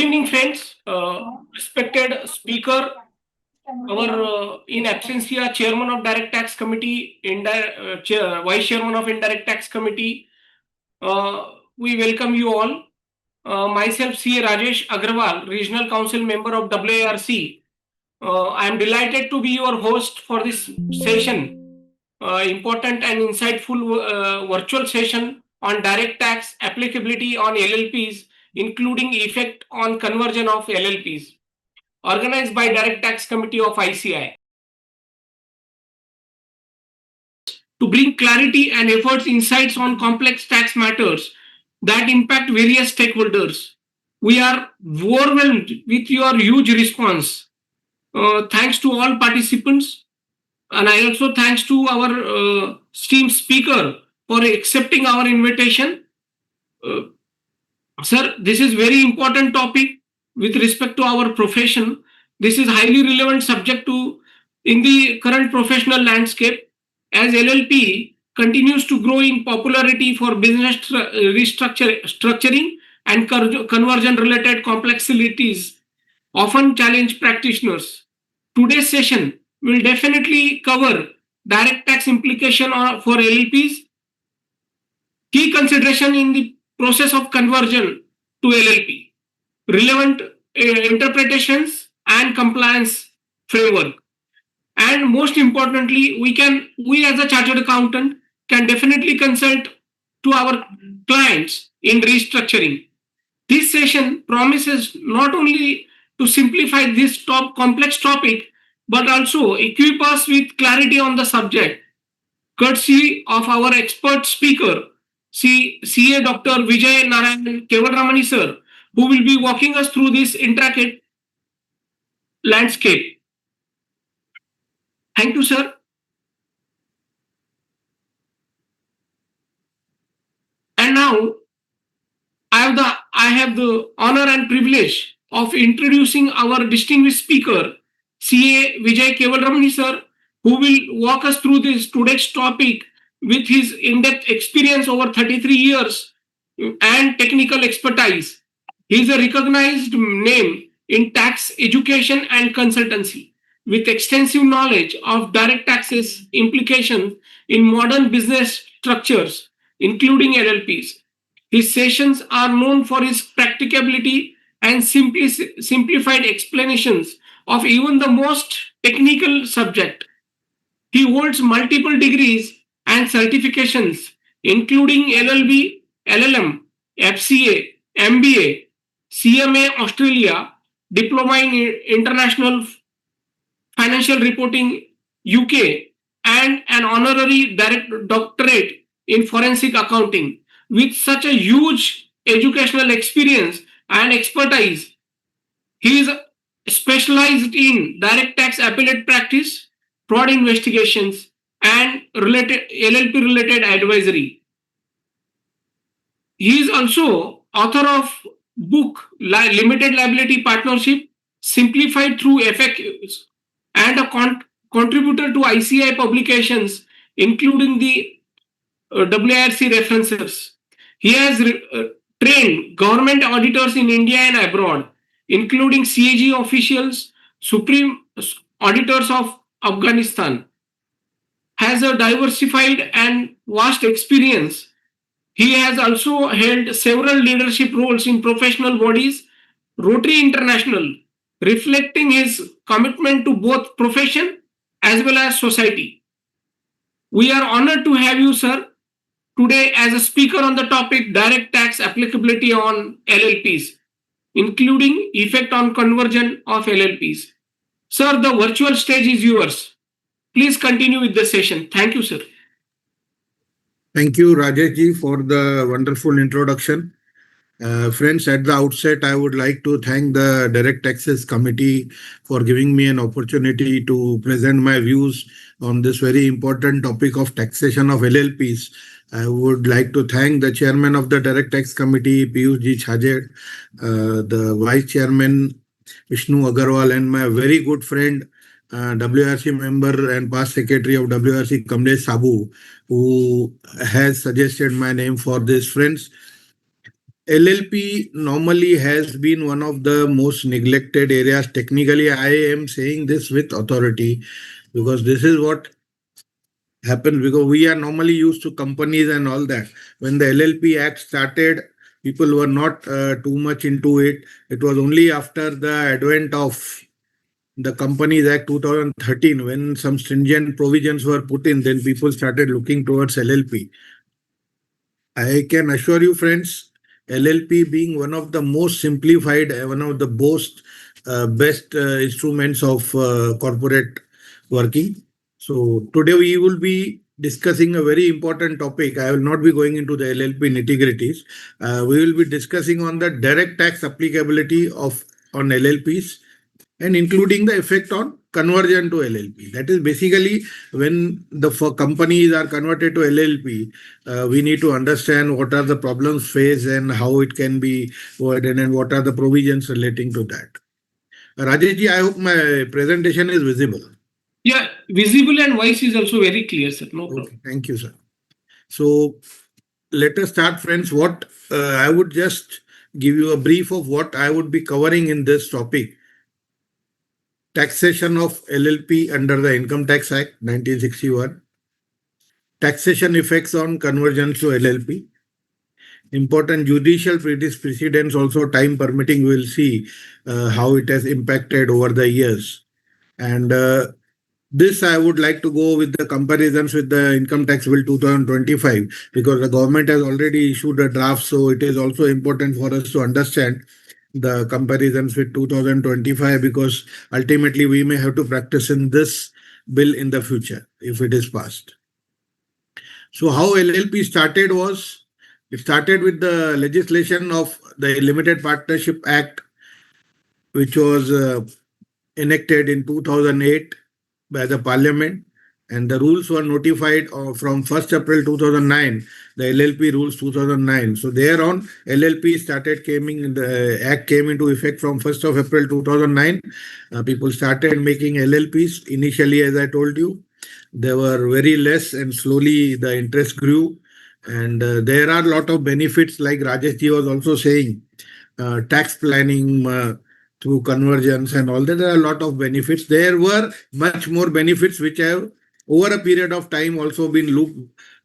evening, friends. Respected speaker, our in absentia chairman of Direct Tax Committee, Vice Chairman of Indirect Tax Committee. We welcome you all. Myself, C.A. Rajesh Agrawal, Regional Council Member of WARC. I am delighted to be your host for this session. Important and insightful virtual session on direct tax applicability on LLPs, including effect on conversion of LLPs, organized by Direct Tax Committee of ICI. To bring clarity and efforts insights on complex tax matters that impact various stakeholders. We are overwhelmed with your huge response. Thanks to all participants. And I also thanks to our esteemed speaker for accepting our invitation. Sir, this is very important topic with respect to our profession. This is highly relevant subject to in the current professional landscape as LLP continues to grow in popularity for business restructuring and conversion related complexities often challenge practitioners. Today's session will definitely cover direct tax implication for LLPs, key consideration in the process of conversion to LLP, relevant interpretations and compliance framework. And most importantly, we as a chartered accountant can definitely consult to our clients in restructuring. This session promises not only to simplify this complex topic, but also equip us with clarity on the subject, courtesy of our expert speaker, CA Dr. Vijay Narayan Kevalramani sir, who will be walking us through this intricate landscape. Thank you, sir. And now, I have the honor and privilege of introducing our distinguished speaker, CA Vijay Kevalramani sir, who will walk us through this today's topic with his in-depth experience over 33 years and technical expertise. He is a recognized name in tax education and consultancy with extensive knowledge of direct taxes implications in modern business structures, including LLPs. His sessions are known for his practicability and simplified explanations of even the most technical subject. He holds multiple degrees and certifications, including LLB, LLM, FCA, MBA, CMA Australia, Diploma in International Financial Reporting UK, and an honorary doctorate in forensic accounting. With such a huge educational experience and expertise, he is specialized in direct tax appellate practice, fraud investigations, and LLP related advisory. He is also author of book Limited Liability Partnership Simplified Through FAQs and a contributor to ICI publications, including the WRC references. He has trained government auditors in India and abroad, including CAG officials, Supreme Auditors of Afghanistan. Has a diversified and vast experience. He has also held several leadership roles in professional bodies, Rotary International, reflecting his commitment to both profession as well as society. We are honored to have you, sir, today as a speaker on the topic direct tax applicability on LLPs, including effect on conversion of LLPs. Sir, the virtual stage is yours. Please continue with the session. Thank you, sir. Thank you, Rajesh, for the wonderful introduction. Friends, at the outset, I would like to thank the Direct Taxes Committee for giving me an opportunity to present my views on this very important topic of taxation of LLPs. I would like to thank the chairman of the Direct Tax Committee, Piyush Ji Chhajet, the vice chairman, Vishnu Agarwal, and my very good friend, WRC member and past secretary of WRC, Kamlesh Sabu, who has suggested my name for this. Friends, LLP normally has been one of the most neglected areas. Technically, I am saying this with authority because this is what happens, because we are normally used to companies and all that. When the LLP Act started, people were not too much into it. It was only after the advent of the Companies Act 2013, when some stringent provisions were put in, then people started looking towards LLP. I can assure you, friends, LLP being one of the most simplified, one of the best instruments of corporate working. So today we will be discussing a very important topic. I will not be going into the LLP nitty-gritties. We will be discussing on the direct tax applicability of on LLPs, and including the effect on conversion to LLP. That is basically when the companies are converted to LLP, we need to understand what are the problems faced and how it can be avoided and what are the provisions relating to that. Rajeshji, I hope my presentation is visible. Yeah, visible and voice is also very clear, sir. No problem. Okay, thank you, sir. So let us start, friends. What I would just give you a brief of what I would be covering in this topic. Taxation of LLP under the Income Tax Act 1961. Taxation effects on conversion to LLP. Important judicial precedents, also time permitting, we will see how it has impacted over the years. And this I would like to go with the comparisons with the Income Tax Bill 2025, because the government has already issued a draft. So it is also important for us to understand the comparisons with 2025, because ultimately we may have to practice in this bill in the future if it is passed. So how LLP started was, it started with the legislation of the Limited Partnership Act, which was enacted in 2008 by the parliament, and the rules were notified from 1st April 2009, the LLP rules 2009. So thereon LLP started coming, the act came into effect from 1st of April 2009. People started making LLPs. Initially, as I told you, they were very less, and slowly the interest grew. And there are a lot of benefits, like Rajeshji was also saying, tax planning, through conversions and all that. There are a lot of benefits. There were much more benefits which have over a period of time also been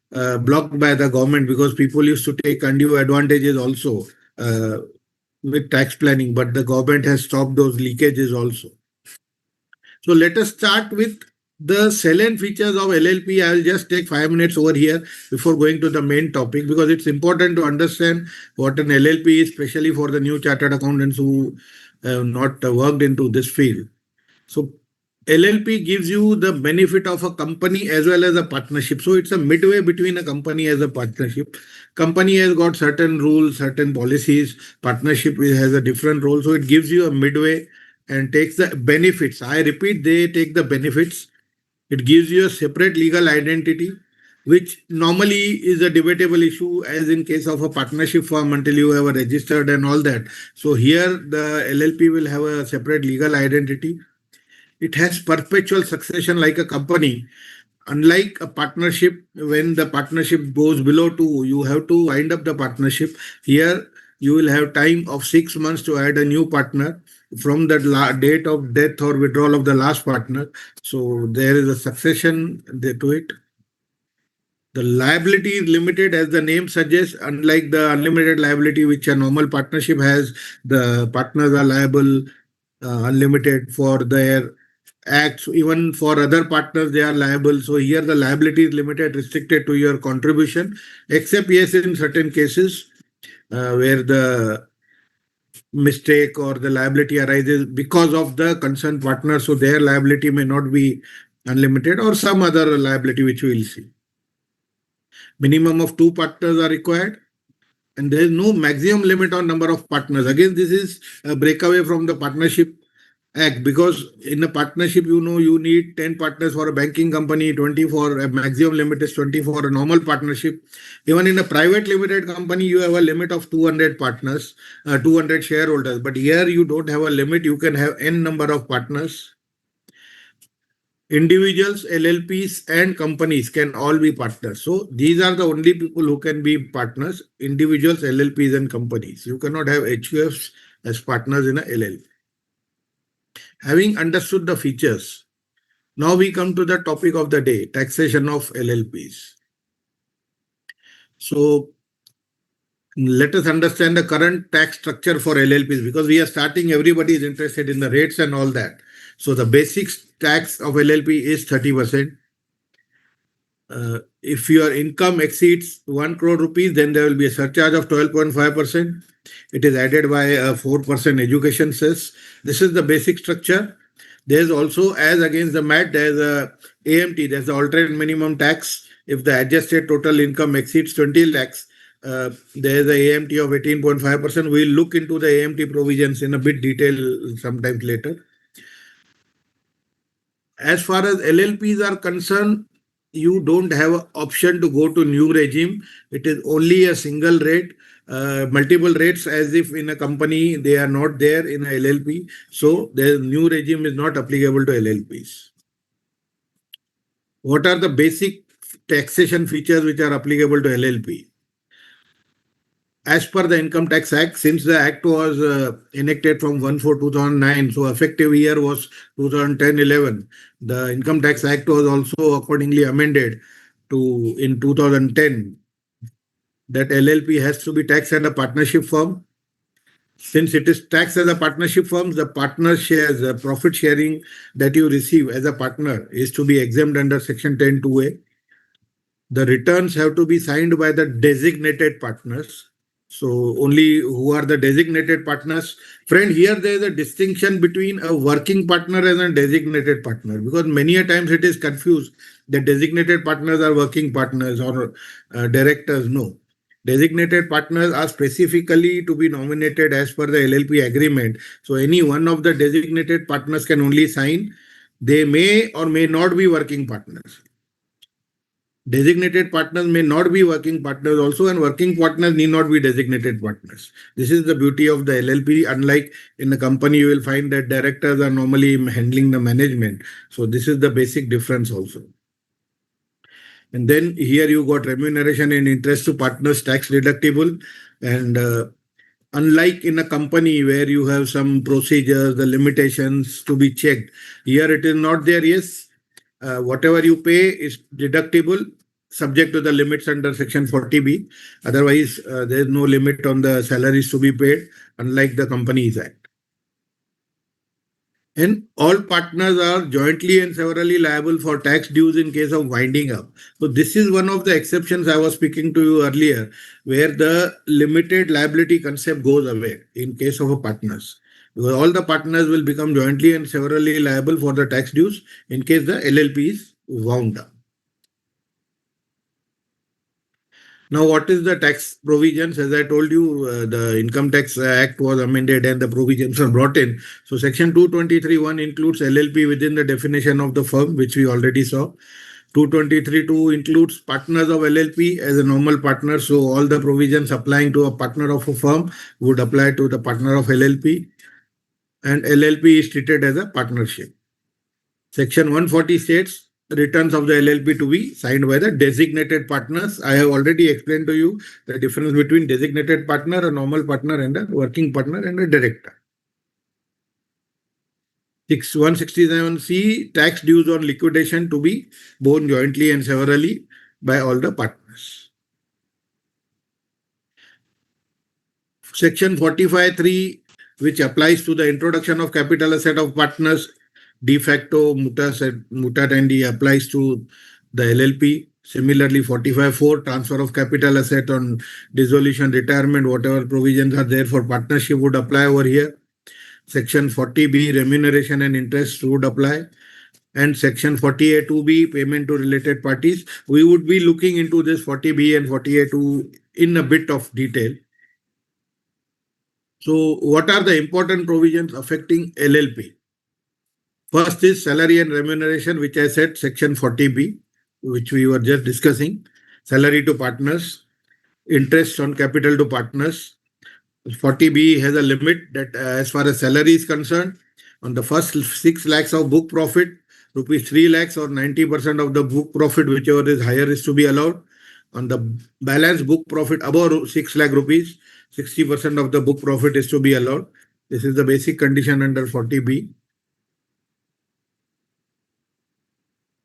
blocked by the government, because people used to take undue advantages also with tax planning, but the government has stopped those leakages also. So let us start with the salient features of LLP. I will just take 5 minutes over here before going to the main topic, because it's important to understand what an LLP is, especially for the new chartered accountants who have not worked into this field. So LLP gives you the benefit of a company as well as a partnership. So it's a midway between a company as a partnership. Company has got certain rules, certain policies. Partnership has a different role. So it gives you a midway and takes the benefits. I repeat, they take the benefits. It gives you a separate legal identity, which normally is a debatable issue, as in case of a partnership firm, until you have a registered and all that. So here the LLP will have a separate legal identity. It has perpetual succession like a company. Unlike a partnership, when the partnership goes below 2, you have to wind up the partnership. Here, you will have time of 6 months to add a new partner from the date of death or withdrawal of the last partner. So there is a succession to it. The liability is limited, as the name suggests. Unlike the unlimited liability which a normal partnership has, the partners are liable unlimited for their acts. Even for other partners, they are liable. So here the liability is limited, restricted to your contribution, except yes, in certain cases where the mistake or the liability arises because of the concerned partner. So their liability may not be unlimited, or some other liability which we will see. Minimum of 2 partners are required, and there is no maximum limit on number of partners. Again, this is a breakaway from the Partnership Act, because in a partnership, you need 10 partners for a banking company, 20 for a maximum limit is 20 for a normal partnership. Even in a private limited company, you have a limit of 200 partners, 200 shareholders. But here you don't have a limit. You can have n number of partners. Individuals, LLPs, and companies can all be partners. So these are the only people who can be partners: individuals, LLPs, and companies. You cannot have HUFs as partners in a LLP. Having understood the features, now we come to the topic of the day: taxation of LLPs. So let us understand the current tax structure for LLPs, because we are starting, everybody is interested in the rates and all that. So the basic tax of LLP is 30%. If your income exceeds 1 crore rupees, then there will be a surcharge of 12.5%. It is added by a 4% education cess. This is the basic structure. There's also, as against the MAT, there's a AMT, there's the alternate minimum tax. If the adjusted total income exceeds 20 lakhs, there's a AMT of 18.5%. We'll look into the AMT provisions in a bit detail sometime later. As far as LLPs are concerned, you don't have an option to go to new regime. It is only a single rate. Multiple rates, as if in a company they are not there in a LLP. So the new regime is not applicable to LLPs. What are the basic taxation features which are applicable to LLP? As per the Income Tax Act, since the Act was enacted from 1/4/2009, so effective year was 2010-11. The Income Tax Act was also accordingly amended to in 2010, that LLP has to be taxed as a partnership firm. Since it is taxed as a partnership firm, the partner shares, the profit sharing that you receive as a partner is to be exempt under Section 10(2)(a). The returns have to be signed by the designated partners. So only who are the designated partners. Friend, here there is a distinction between a working partner and a designated partner, because many a times it is confused that designated partners are working partners or directors. No. Designated partners are specifically to be nominated as per the LLP agreement. So any one of the designated partners can only sign. They may or may not be working partners. Designated partners may not be working partners also, and working partners need not be designated partners. This is the beauty of the LLP. Unlike in a company, you will find that directors are normally handling the management. So this is the basic difference also. And then here you got remuneration and interest to partners tax deductible. And unlike in a company where you have some procedures, the limitations to be checked, here it is not there. Yes, whatever you pay is deductible, subject to the limits under Section 40B. Otherwise, there is no limit on the salaries to be paid, unlike the Companies Act. And all partners are jointly and severally liable for tax dues in case of winding up. So this is one of the exceptions I was speaking to you earlier, where the limited liability concept goes away in case of a partners. Because all the partners will become jointly and severally liable for the tax dues in case the LLP is wound up. Now, what is the tax provisions? As I told you, the Income Tax Act was amended and the provisions are brought in. So Section 223(1) includes LLP within the definition of the firm, which we already saw. 223(2) includes partners of LLP as a normal partner. So all the provisions applying to a partner of a firm would apply to the partner of LLP. And LLP is treated as a partnership. Section 140 states returns of the LLP to be signed by the designated partners. I have already explained to you the difference between designated partner, a normal partner, and a working partner and a director. 167C, tax dues on liquidation to be borne jointly and severally by all the partners. Section 45(3), which applies to the introduction of capital asset of partners, de facto mutatendi applies to the LLP. Similarly, 45(4), transfer of capital asset on dissolution, retirement, whatever provisions are there for partnership would apply over here. Section 40B, remuneration and interest would apply. And Section 40A(2)(b), payment to related parties. We would be looking into this 40B and 40A(2) in a bit of detail. So what are the important provisions affecting LLP? First is salary and remuneration, which I said, Section 40B, which we were just discussing. Salary to partners, interest on capital to partners. 40B has a limit that as far as salary is concerned, on the first 6 lakhs of book profit, rupees 3 lakhs or 90% of the book profit, whichever is higher, is to be allowed. On the balance book profit above 6 lakh rupees, 60% of the book profit is to be allowed. This is the basic condition under 40B.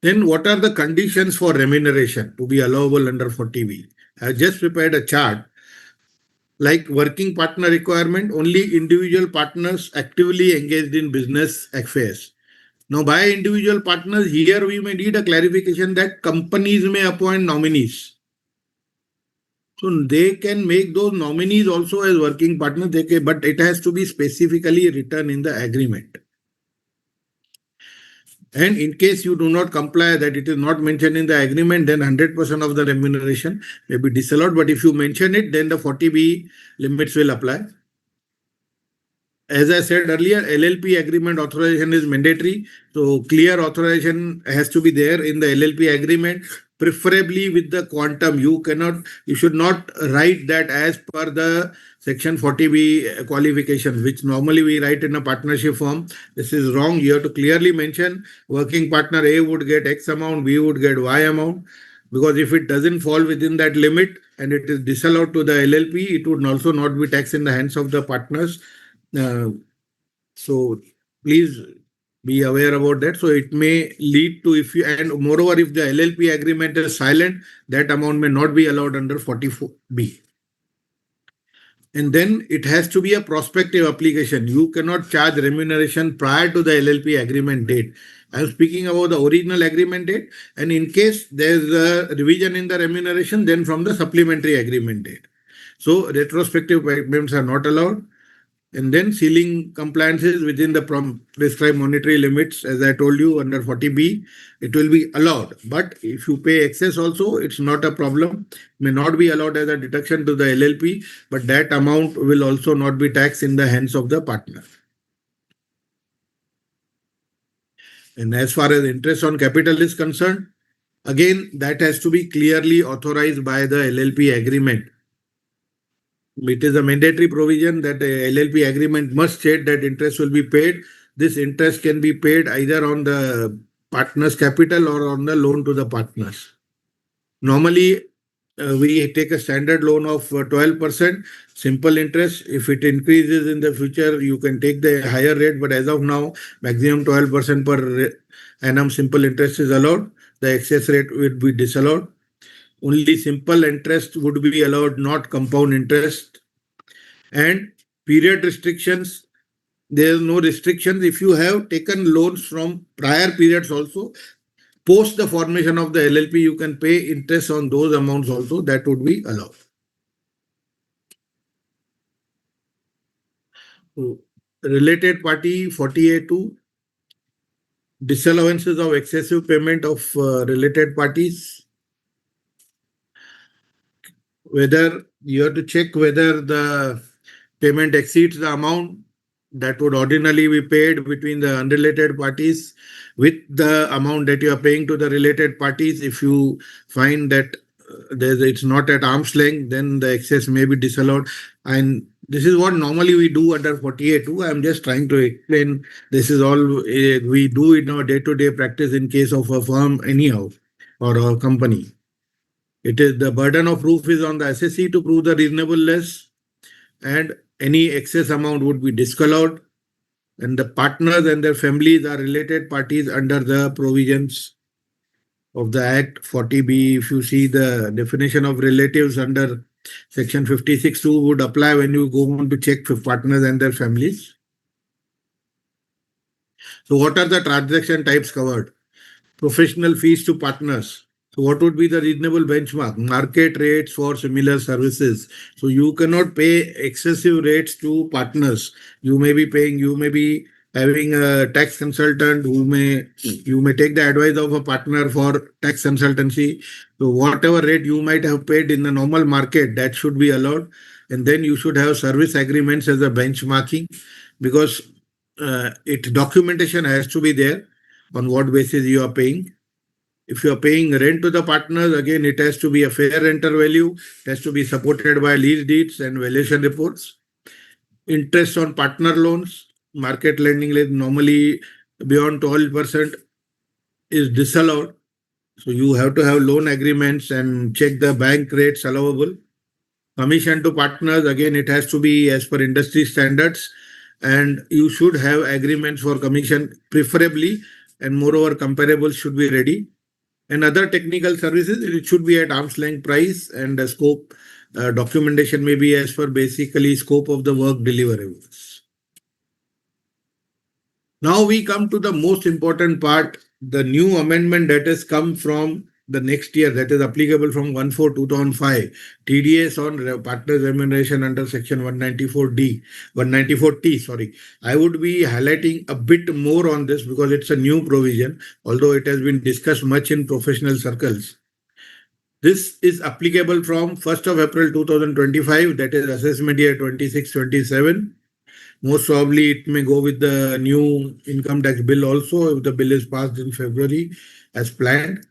Then what are the conditions for remuneration to be allowable under 40B? I have just prepared a chart. Like working partner requirement, only individual partners actively engaged in business affairs. Now, by individual partners, here we may need a clarification that companies may appoint nominees. So they can make those nominees also as working partners, but it has to be specifically written in the agreement. And in case you do not comply, that it is not mentioned in the agreement, then 100% of the remuneration may be disallowed. But if you mention it, then the 40B limits will apply. As I said earlier, LLP agreement authorization is mandatory. So clear authorization has to be there in the LLP agreement, preferably with the quantum. You should not write that as per the section 40B qualification, which normally we write in a partnership form. This is wrong. You have to clearly mention working partner A would get X amount, B would get Y amount. Because if it doesn't fall within that limit and it is disallowed to the LLP, it would also not be taxed in the hands of the partners. So please be aware about that. So it may lead to, if you, and moreover, if the LLP agreement is silent, that amount may not be allowed under 44B. And then it has to be a prospective application. You cannot charge remuneration prior to the LLP agreement date. I'm speaking about the original agreement date. And in case there's a revision in the remuneration, then from the supplementary agreement date. So retrospective payments are not allowed. And then ceiling compliances within the prescribed monetary limits, as I told you, under 40B, it will be allowed. But if you pay excess also, it's not a problem. May not be allowed as a deduction to the LLP, but that amount will also not be taxed in the hands of the partner. And as far as interest on capital is concerned, again, that has to be clearly authorized by the LLP agreement. It is a mandatory provision that the LLP agreement must state that interest will be paid. This interest can be paid either on the partner's capital or on the loan to the partners. Normally, we take a standard loan of 12% simple interest. If it increases in the future, you can take the higher rate. But as of now, maximum 12% per annum simple interest is allowed. The excess rate will be disallowed. Only simple interest would be allowed, not compound interest. And period restrictions, there is no restrictions. If you have taken loans from prior periods also, post the formation of the LLP, you can pay interest on those amounts also. That would be allowed. So, related party 40A2, disallowances of excessive payment of related parties. Whether you have to check whether the payment exceeds the amount that would ordinarily be paid between the unrelated parties with the amount that you are paying to the related parties. If you find that it's not at arm's length, then the excess may be disallowed. And this is what normally we do under 48.2. I'm just trying to explain. This is all we do in our day-to-day practice in case of a firm anyhow or a company. It is the burden of proof is on the assessee to prove the reasonableness, and any excess amount would be disallowed. And the partners and their families are related parties under the provisions of the Act 40B. If you see the definition of relatives under section 56(2) would apply when you go on to check for partners and their families. So what are the transaction types covered? Professional fees to partners. So what would be the reasonable benchmark? Market rates for similar services. So you cannot pay excessive rates to partners. You may be having a tax consultant you may take the advice of a partner for tax consultancy. So whatever rate you might have paid in the normal market, that should be allowed. And then you should have service agreements as a benchmarking, because documentation has to be there on what basis you are paying. If you are paying rent to the partners, again, it has to be a fair rental value. It has to be supported by lease deeds and valuation reports. Interest on partner loans, market lending rate normally beyond 12%. is disallowed. So you have to have loan agreements and check the bank rates allowable. Commission to partners, again, it has to be as per industry standards, and you should have agreements for commission, preferably, and moreover, comparables should be ready. And other technical services, it should be at arm's length price, and the scope documentation may be as per basically scope of the work deliverables. Now we come to the most important part, the new amendment that has come from the next year, that is applicable from 1/4/2005, TDS on partners remuneration under section 194D, 194T, sorry. I would be highlighting a bit more on this because it's a new provision, although it has been discussed much in professional circles. This is applicable from 1st of April 2025, that is assessment year 26-27. Most probably it may go with the new income tax bill also if the bill is passed in February as planned.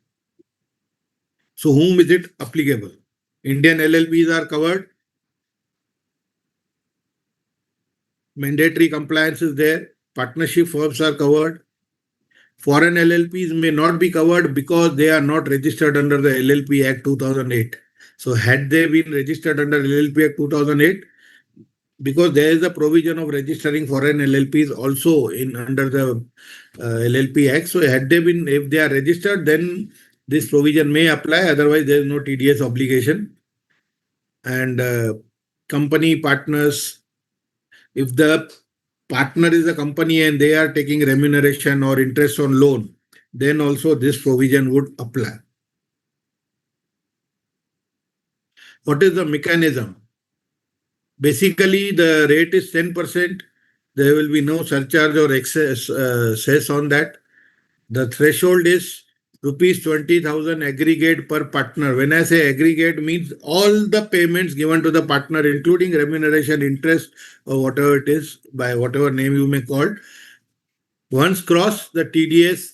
So whom is it applicable? Indian LLPs are covered. Mandatory compliance is there. Partnership firms are covered. Foreign LLPs may not be covered because they are not registered under the LLP Act 2008. So had they been registered under LLP Act 2008, because there is a provision of registering foreign LLPs also in under the LLP Act. So had they been, if they are registered, then this provision may apply. Otherwise, there is no TDS obligation. And company partners, if the partner is a company and they are taking remuneration or interest on loan, then also this provision would apply. What is the mechanism? Basically, the rate is 10%. There will be no surcharge or excess cess on that. The threshold is rupees 20,000 aggregate per partner. When I say aggregate, means all the payments given to the partner, including remuneration, interest, or whatever it is, by whatever name you may call it. Once crossed, the TDS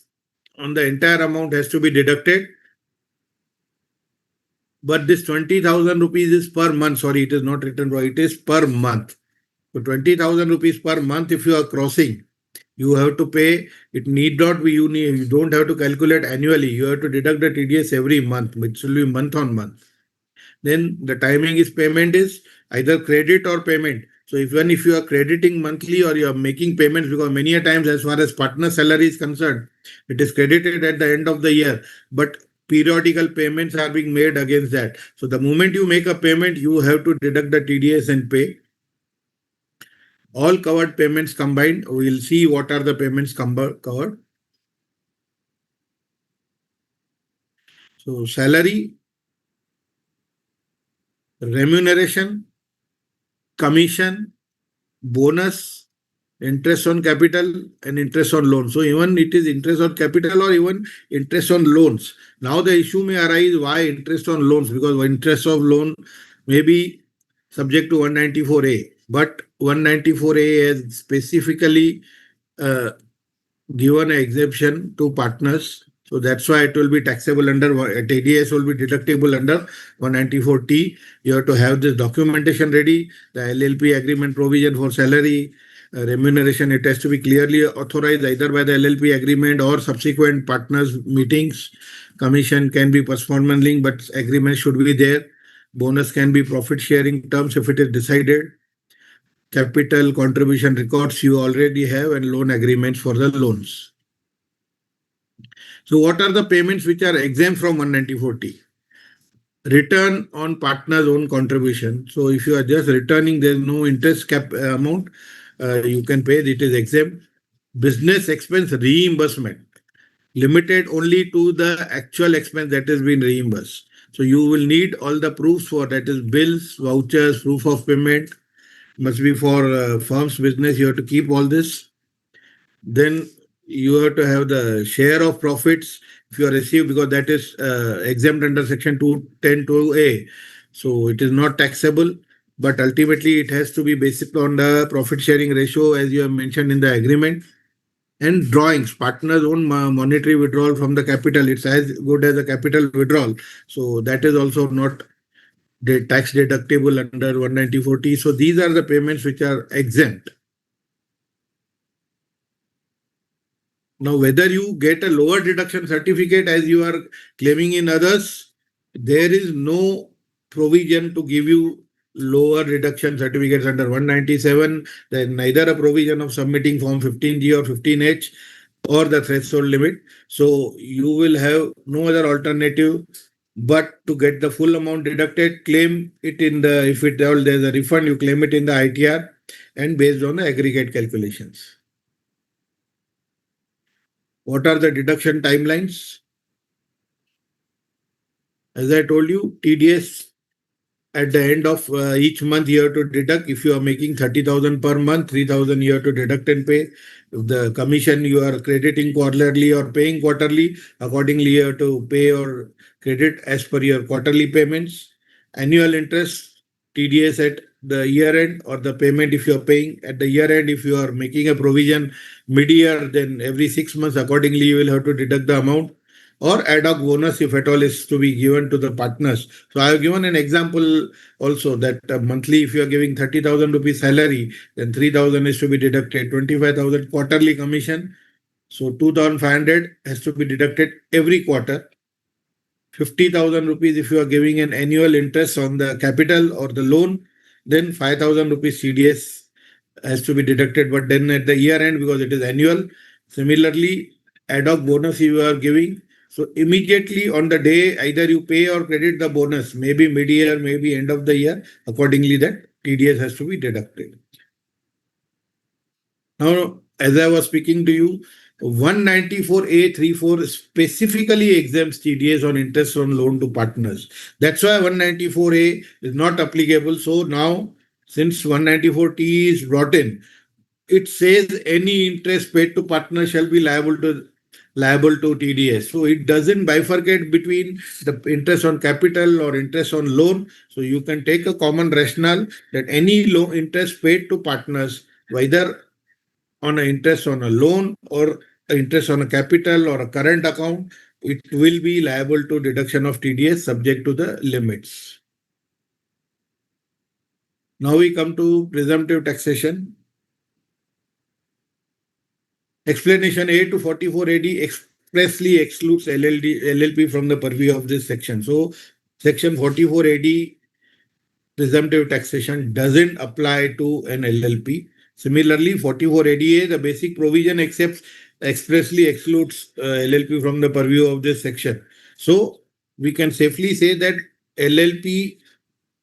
on the entire amount has to be deducted. But this 20,000 rupees is per month. Sorry, it is not written wrong. It is per month. So 20,000 rupees per month if you are crossing, you have to pay. It need not be, you don't have to calculate annually. You have to deduct the TDS every month, which will be month on month. Then the timing is payment is either credit or payment. So even if you are crediting monthly or you are making payments, because many a times as far as partner salary is concerned, it is credited at the end of the year, but periodical payments are being made against that. So the moment you make a payment, you have to deduct the TDS and pay. All covered payments combined, we will see what are the payments covered. So salary, remuneration, commission, bonus, interest on capital, and interest on loan. So even it is interest on capital or even interest on loans. Now the issue may arise, why interest on loans? Because interest of loan may be subject to 194A, but 194A has specifically given an exemption to partners. So that's why it will be taxable under TDS will be deductible under 194T. You have to have this documentation ready, the LLP agreement provision for salary, remuneration. It has to be clearly authorized either by the LLP agreement or subsequent partners meetings. Commission can be performance linked, but agreement should be there. Bonus can be profit sharing terms if it is decided. Capital contribution records you already have, and loan agreements for the loans. So what are the payments which are exempt from 194T? Return on partner's own contribution. So if you are just returning, there is no interest cap amount you can pay, it is exempt. Business expense reimbursement, limited only to the actual expense that has been reimbursed. So you will need all the proofs for that, is bills, vouchers, proof of payment, must be for firm's business. You have to keep all this. Then you have to have the share of profits if you are received, because that is exempt under section 210(2)(a). So it is not taxable, but ultimately it has to be based on the profit sharing ratio as you have mentioned in the agreement. And drawings, partners own monetary withdrawal from the capital, it's as good as a capital withdrawal. So that is also not tax deductible under 194T. So these are the payments which are exempt. Now, whether you get a lower deduction certificate as you are claiming in others, there is no provision to give you lower deduction certificates under 197. There is neither a provision of submitting form 15G or 15H or the threshold limit. So you will have no other alternative but to get the full amount deducted, claim it in the, if it all there's a refund, you claim it in the ITR and based on the aggregate calculations. What are the deduction timelines? As I told you, TDS at the end of each month you have to deduct. If you are making 30,000 per month, 3,000 you have to deduct and pay. If the commission you are crediting quarterly or paying quarterly, accordingly you have to pay or credit as per your quarterly payments. Annual interest, TDS at the year end, or the payment if you are paying at the year end. If you are making a provision mid-year, then every 6 months accordingly you will have to deduct the amount, or ad hoc bonus if at all is to be given to the partners. So I have given an example also that monthly, if you are giving 30,000 rupees salary, then 3,000 is to be deducted, 25,000 quarterly commission. So 2,500 has to be deducted every quarter. 50,000 rupees if you are giving an annual interest on the capital or the loan, then 5,000 rupees CDS has to be deducted, but then at the year end, because it is annual. Similarly, ad hoc bonus you are giving. So immediately on the day, either you pay or credit the bonus, maybe mid-year, maybe end of the year. Accordingly, that TDS has to be deducted. Now, as I was speaking to you, 194A34 specifically exempts TDS on interest on loan to partners. That's why 194A is not applicable. So now, since 194T is brought in, it says any interest paid to partner shall be liable to TDS. So it doesn't bifurcate between the interest on capital or interest on loan. So you can take a common rationale that any loan interest paid to partners, whether on an interest on a loan or interest on a capital or a current account, it will be liable to deduction of TDS subject to the limits. Now we come to presumptive taxation. Explanation A to 44 AD expressly excludes LLP from the purview of this section. So section 44 AD presumptive taxation doesn't apply to an LLP. Similarly, 44 ADA, the basic provision expressly excludes LLP from the purview of this section. So we can safely say that LLP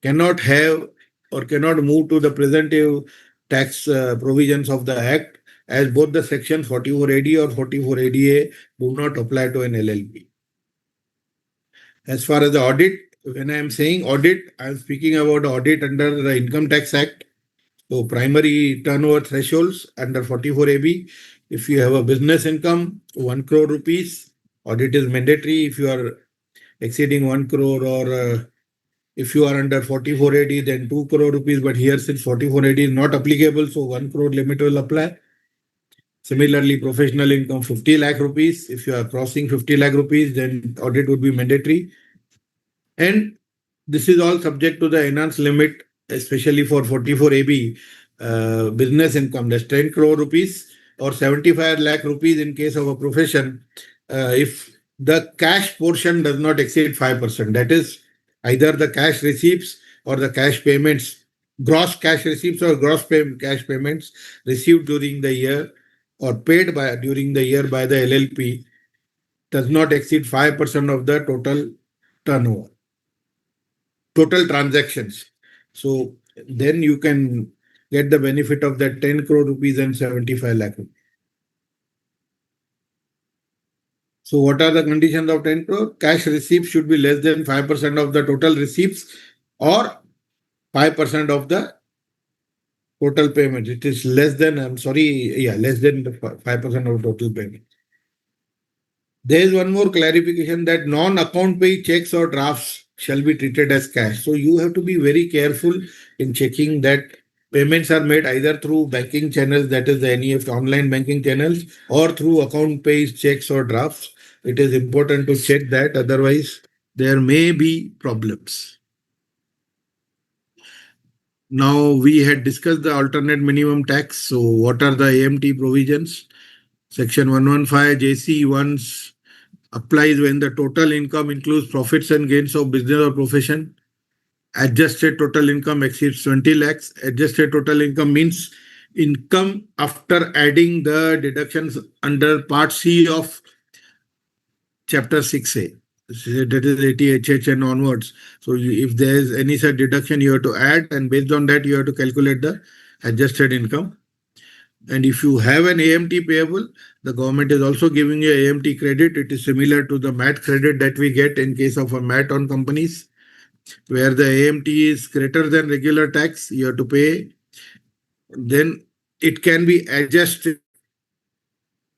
cannot have or cannot move to the presumptive tax provisions of the Act, as both the section 44 AD or 44 ADA do not apply to an LLP. As far as the audit, when I am saying audit, I am speaking about audit under the Income Tax Act. So primary turnover thresholds under 44 AB. If you have a business income 1 crore rupees, audit is mandatory. If you are exceeding 1 crore, or if you are under 44 AD, then 2 crore rupees. But here, since 44 AD is not applicable, so 1 crore limit will apply. Similarly, professional income 50 lakh rupees. If you are crossing 50 lakh rupees, then audit would be mandatory. And this is all subject to the enhanced limit, especially for 44 AB business income. That's 10 crore rupees or 75 lakh rupees in case of a profession. If the cash portion does not exceed 5%, that is either the cash receipts or the cash payments, gross cash receipts or cash payments received during the year or paid by during the year by the LLP does not exceed 5% of the total turnover, total transactions. So then you can get the benefit of that 10 crore rupees and 75 lakh rupees. So what are the conditions of 10 crore? Cash receipts should be less than 5% of the total receipts or 5% of the total payment. It is less than, I'm sorry, yeah, less than the 5% of total payment. There is one more clarification that non-account pay checks or drafts shall be treated as cash. So you have to be very careful in checking that payments are made either through banking channels, that is the NEFT online banking channels, or through account pays, checks or drafts. It is important to check that, otherwise there may be problems. Now we had discussed the alternate minimum tax. So what are the AMT provisions? Section 115 JC once applies when the total income includes profits and gains of business or profession. Adjusted total income exceeds 20 lakhs. Adjusted total income means income after adding the deductions under Part C of Chapter 6A. That is 80HH and onwards. So if there is any such deduction, you have to add, and based on that, you have to calculate the adjusted income. And if you have an AMT payable, the government is also giving you AMT credit. It is similar to the MAT credit that we get in case of a MAT on companies, where the AMT is greater than regular tax, you have to pay. Then it can be adjusted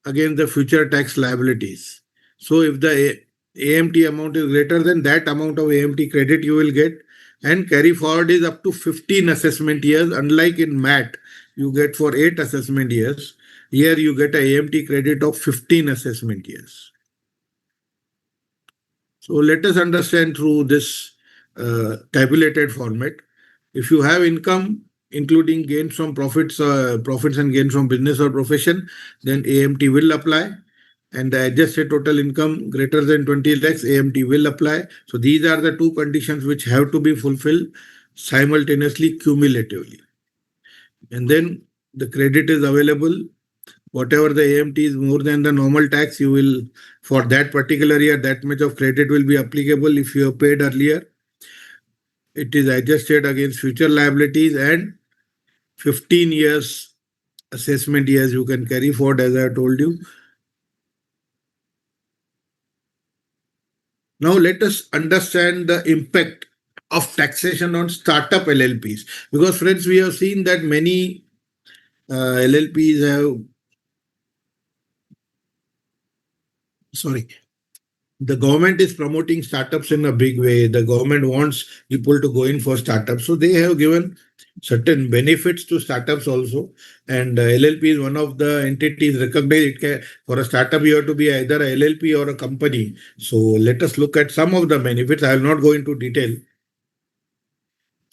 against the future tax liabilities. So if the AMT amount is greater than that amount of AMT credit you will get, and carry forward is up to 15 assessment years. Unlike in MAT, you get for 8 assessment years. Here you get a AMT credit of 15 assessment years. So let us understand through this tabulated format. If you have income including gains from profits and gains from business or profession, then AMT will apply. And the adjusted total income greater than 20 lakhs, AMT will apply. So these are the two conditions which have to be fulfilled simultaneously, cumulatively. And then the credit is available. Whatever the AMT is more than the normal tax, you will, for that particular year, that much of credit will be applicable if you have paid earlier. It is adjusted against future liabilities, and 15 years assessment years you can carry forward, as I told you. Now let us understand the impact of taxation on startup LLPs. Because friends, we have seen that many LLPs have, sorry, the government is promoting startups in a big way. The government wants people to go in for startups. So they have given certain benefits to startups also. And LLP is one of the entities recognized. For a startup, you have to be either a LLP or a company. So let us look at some of the benefits. I will not go into detail.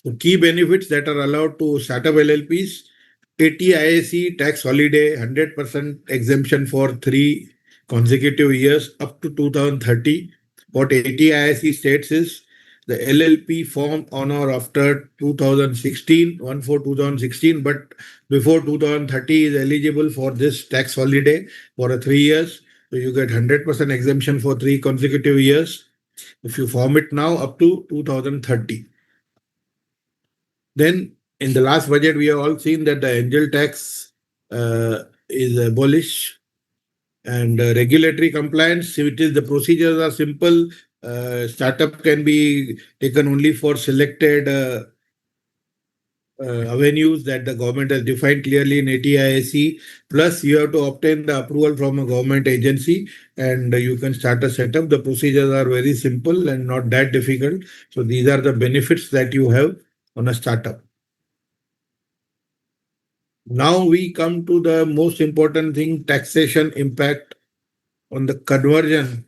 So key benefits that are allowed to startup LLPs: 80 IAC tax holiday, 100% exemption for 3 consecutive years up to 2030. What 80 IAC states is the LLP formed on or after 2016, 1/4/2016, but before 2030 is eligible for this tax holiday for 3 years. So you get 100% exemption for 3 consecutive years if you form it now up to 2030. Then in the last budget, we have all seen that the angel tax is abolished, and regulatory compliance, which is the procedures are simple. Startup can be taken only for selected avenues that the government has defined clearly in ATIAC. Plus, you have to obtain the approval from a government agency, and you can start a setup. The procedures are very simple and not that difficult. So these are the benefits that you have on a startup. Now we come to the most important thing, taxation impact on the conversion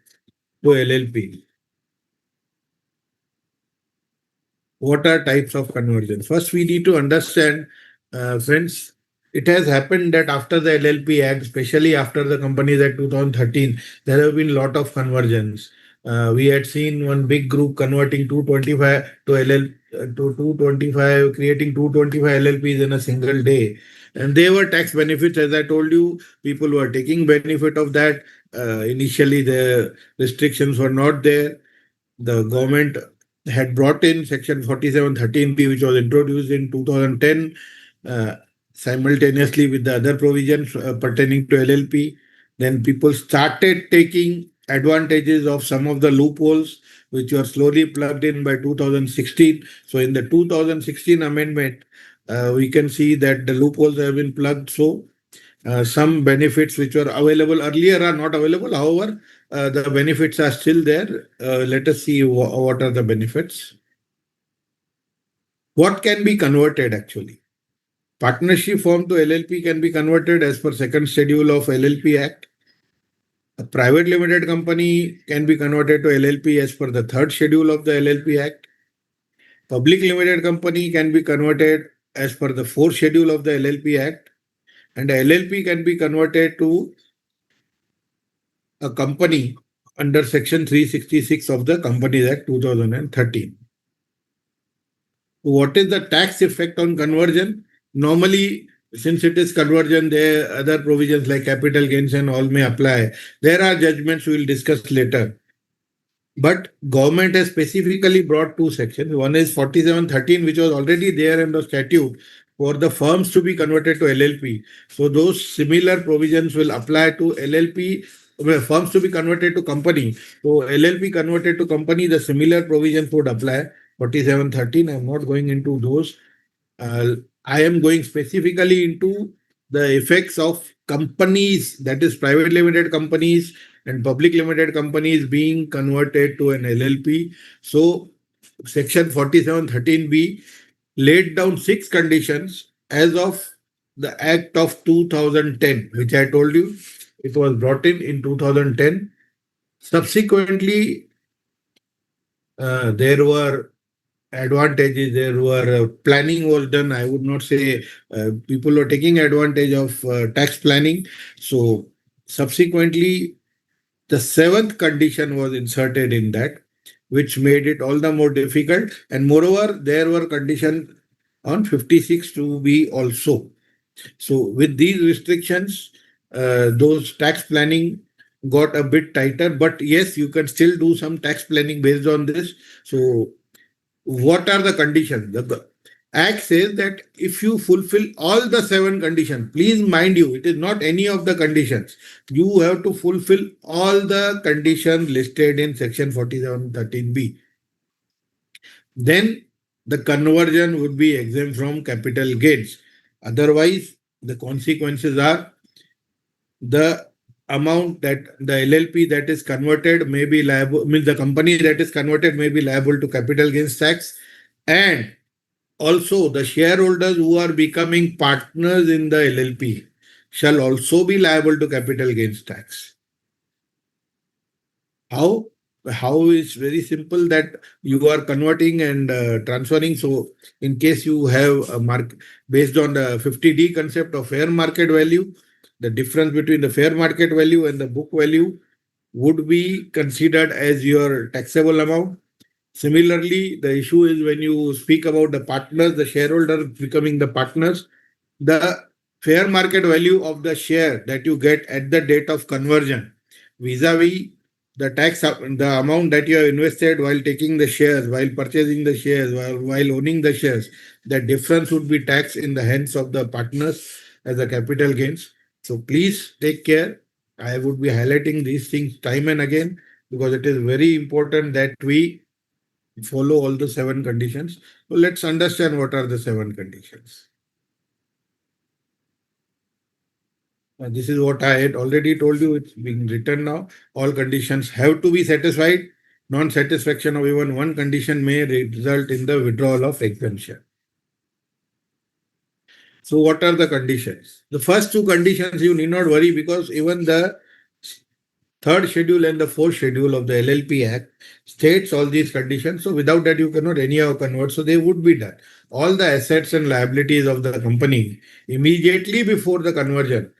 to LLP. What are types of conversion? First, we need to understand, friends, it has happened that after the LLP Act, especially after the Companies Act 2013, there have been a lot of conversions. We had seen one big group converting 225 to to 225, creating 225 LLPs in a single day. And they were tax benefits, as I told you. People were taking benefit of that. Initially, the restrictions were not there. The government had brought in Section 4713B, which was introduced in 2010, uh, simultaneously with the other provisions pertaining to LLP. Then people started taking advantages of some of the loopholes, which were slowly plugged in by 2016. So in the 2016 amendment, we can see that the loopholes have been plugged. So some benefits which were available earlier are not available. However, the benefits are still there. Let us see what are the benefits. What can be converted actually? Partnership formed to LLP can be converted as per second schedule of LLP Act. A private limited company can be converted to LLP as per the third schedule of the LLP Act. Public limited company can be converted as per the fourth schedule of the LLP Act. And the LLP can be converted to a company under Section 366 of the Companies Act 2013. What is the tax effect on conversion? Normally, since it is conversion, there are other provisions like capital gains and all may apply. There are judgments we will discuss later. But government has specifically brought two sections. One is 4713, which was already there in the statute for the firms to be converted to LLP. So those similar provisions will apply to LLP, firms to be converted to company. So LLP converted to company, the similar provisions would apply. 4713, I'm not going into those. I am going specifically into the effects of companies, that is private limited companies and public limited companies being converted to an LLP. So section 4713B laid down six conditions as of the act of 2010, which I told you it was brought in 2010. Subsequently, there were advantages, there were planning was done. I would not say people were taking advantage of tax planning. So subsequently, the seventh condition was inserted in that, which made it all the more difficult. And moreover, there were conditions on 56 to be also. So with these restrictions, those tax planning got a bit tighter. But yes, you can still do some tax planning based on this. So what are the conditions? The Act says that if you fulfill all the seven conditions, please mind you, it is not any of the conditions. You have to fulfill all the conditions listed in section 4713B. Then the conversion would be exempt from capital gains. Otherwise, the consequences are the amount that the LLP that is converted may be liable, means the company that is converted may be liable to capital gains tax, and also the shareholders who are becoming partners in the LLP shall also be liable to capital gains tax. How? How is very simple that you are converting and transferring. So, in case you have a mark based on the 50D concept of fair market value, the difference between the fair market value and the book value would be considered as your taxable amount. Similarly, the issue is when you speak about the partners, the shareholders becoming the partners, the fair market value of the share that you get at the date of conversion vis-a-vis the tax, the amount that you have invested while taking the shares, while purchasing the shares, while owning the shares, the difference would be taxed in the hands of the partners as a capital gains. So please take care. I would be highlighting these things time and again because it is very important that we follow all the seven conditions. So let's understand what are the seven conditions. This is what I had already told you. It's being written now. All conditions have to be satisfied. Non-satisfaction of even one condition may result in the withdrawal of exemption. So what are the conditions? The first two conditions you need not worry because even the third schedule and the fourth schedule of the LLP Act states all these conditions. So without that, you cannot anyhow convert. So they would be done. All the assets and liabilities of the company immediately before the conversion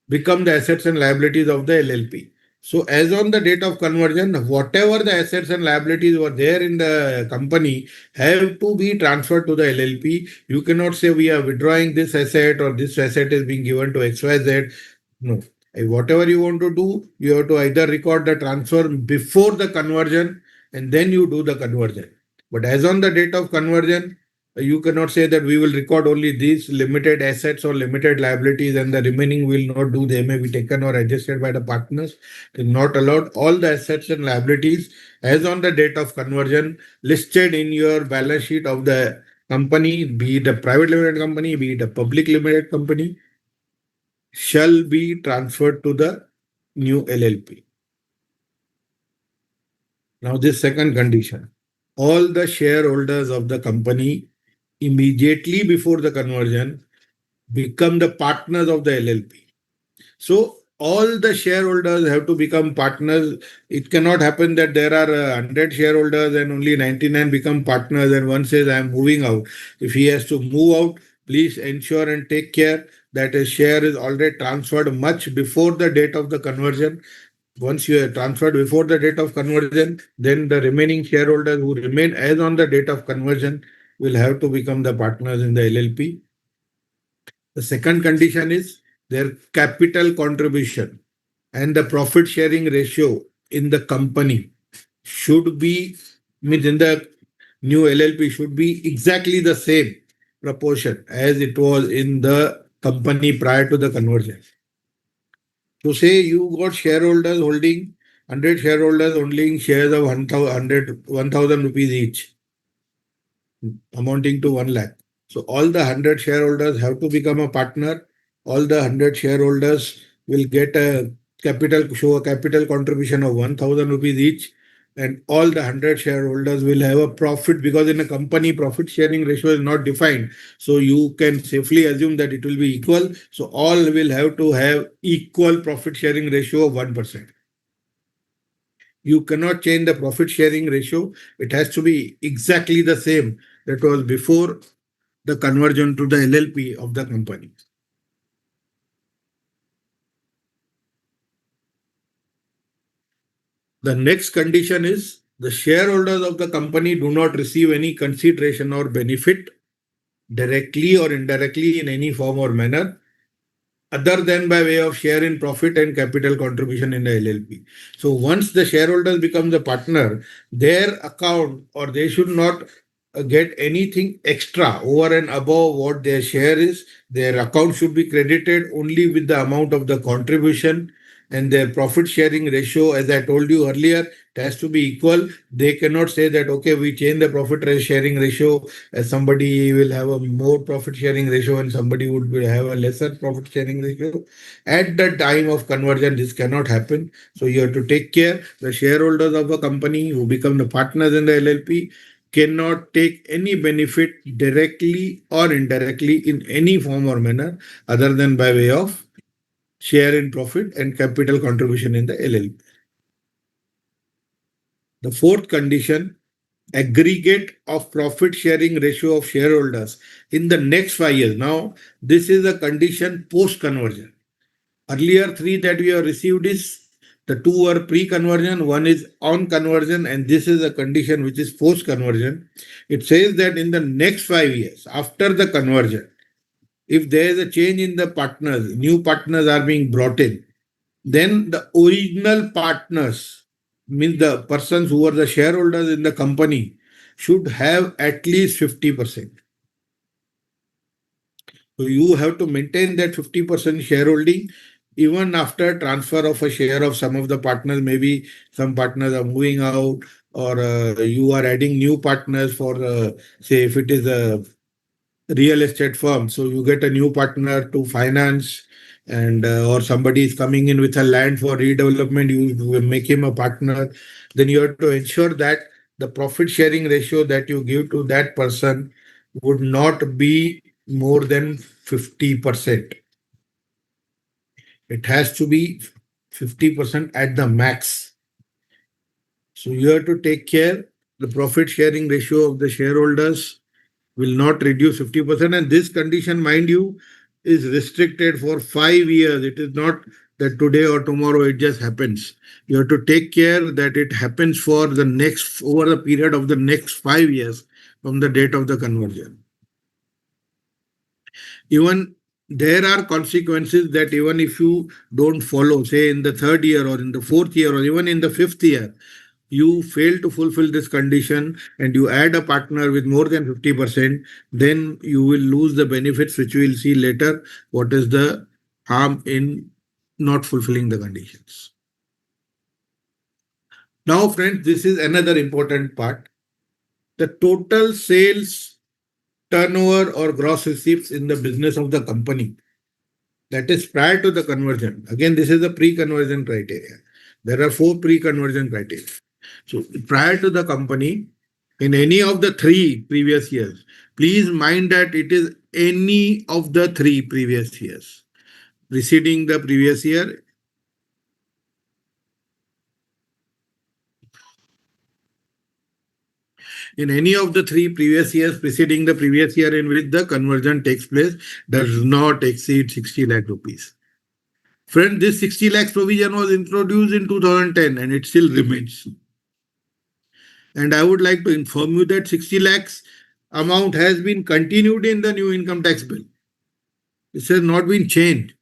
become the assets and liabilities of the LLP. So as on the date of conversion, whatever the assets and liabilities were there in the company have to be transferred to the LLP. You cannot say we are withdrawing this asset or this asset is being given to XYZ. No. Whatever you want to do, you have to either record the transfer before the conversion and then you do the conversion. But as on the date of conversion, you cannot say that we will record only these limited assets or limited liabilities and the remaining will not do. They may be taken or adjusted by the partners. It is not allowed. All the assets and liabilities as on the date of conversion listed in your balance sheet of the company, be it a private limited company, be it a public limited company, shall be transferred to the new LLP. Now, this second condition, all the shareholders of the company immediately before the conversion become the partners of the LLP. So all the shareholders have to become partners. It cannot happen that there are 100 shareholders and only 99 become partners and one says I am moving out. If he has to move out, please ensure and take care that his share is already transferred much before the date of the conversion. Once you are transferred before the date of conversion, then the remaining shareholders who remain as on the date of conversion will have to become the partners in the LLP. The second condition is their capital contribution and the profit sharing ratio in the company should be, means in the new LLP should be exactly the same proportion as it was in the company prior to the conversion. So say you got shareholders holding 100 shareholders holding shares of 1,000 rupees each, amounting to 1 lakh. So all the 100 shareholders have to become a partner. All the 100 shareholders will get a show a capital contribution of 1,000 rupees each. And all the 100 shareholders will have a profit, because in a company, profit sharing ratio is not defined. So you can safely assume that it will be equal. So all will have to have equal profit sharing ratio of 1%. You cannot change the profit sharing ratio. It has to be exactly the same that was before the conversion to the LLP of the company. The next condition is the shareholders of the company do not receive any consideration or benefit directly or indirectly in any form or manner other than by way of share in profit and capital contribution in the LLP. So once the shareholders become the partner, their account, or they should not get anything extra over and above what their share is. Their account should be credited only with the amount of the contribution, and their profit sharing ratio, as I told you earlier, it has to be equal. They cannot say that, okay, we change the profit sharing ratio, somebody will have a more profit sharing ratio and somebody would have a lesser profit sharing ratio. At the time of conversion, this cannot happen. So you have to take care. The shareholders of a company who become the partners in the LLP cannot take any benefit directly or indirectly in any form or manner other than by way of share in profit and capital contribution in the LLP. The fourth condition, aggregate of profit sharing ratio of shareholders in the next 5 years. Now, this is a condition post conversion. Earlier three that we have received is the two were pre-conversion, one is on conversion, and this is a condition which is post-conversion. It says that in the next 5 years after the conversion, if there is a change in the partners, new partners are being brought in, then the original partners, means the persons who are the shareholders in the company, should have at least 50%. So you have to maintain that 50% shareholding even after transfer of a share of some of the partners. Maybe some partners are moving out, or you are adding new partners for, say, if it is a real estate firm, so you get a new partner to finance, and or somebody is coming in with a land for redevelopment, you make him a partner. Then you have to ensure that the profit sharing ratio that you give to that person would not be more than 50%. It has to be 50% at the max. So you have to take care the profit sharing ratio of the shareholders will not reduce 50%. And this condition, mind you, is restricted for 5 years. It is not that today or tomorrow it just happens. You have to take care that it happens for the next, over the period of the next 5 years from the date of the conversion. Even there are consequences that even if you don't follow, say in the third year or in the fourth year or even in the fifth year, you fail to fulfill this condition and you add a partner with more than 50%, then you will lose the benefits, which we will see later. What is the harm in not fulfilling the conditions? Now, friends, this is another important part. The total sales, turnover, or gross receipts in the business of the company, that is prior to the conversion. Again, this is the pre-conversion criteria. There are 4 pre-conversion criteria. So prior to the company, in any of the 3 previous years, please mind that it is any of the 3 previous years. Preceding the previous year, in any of the 3 previous years preceding the previous year in which the conversion takes place, does not exceed 60 lakh rupees. Friend, this 60 lakhs provision was introduced in 2010 and it still remains. And I would like to inform you that 60 lakhs amount has been continued in the new income tax bill. This has not been changed.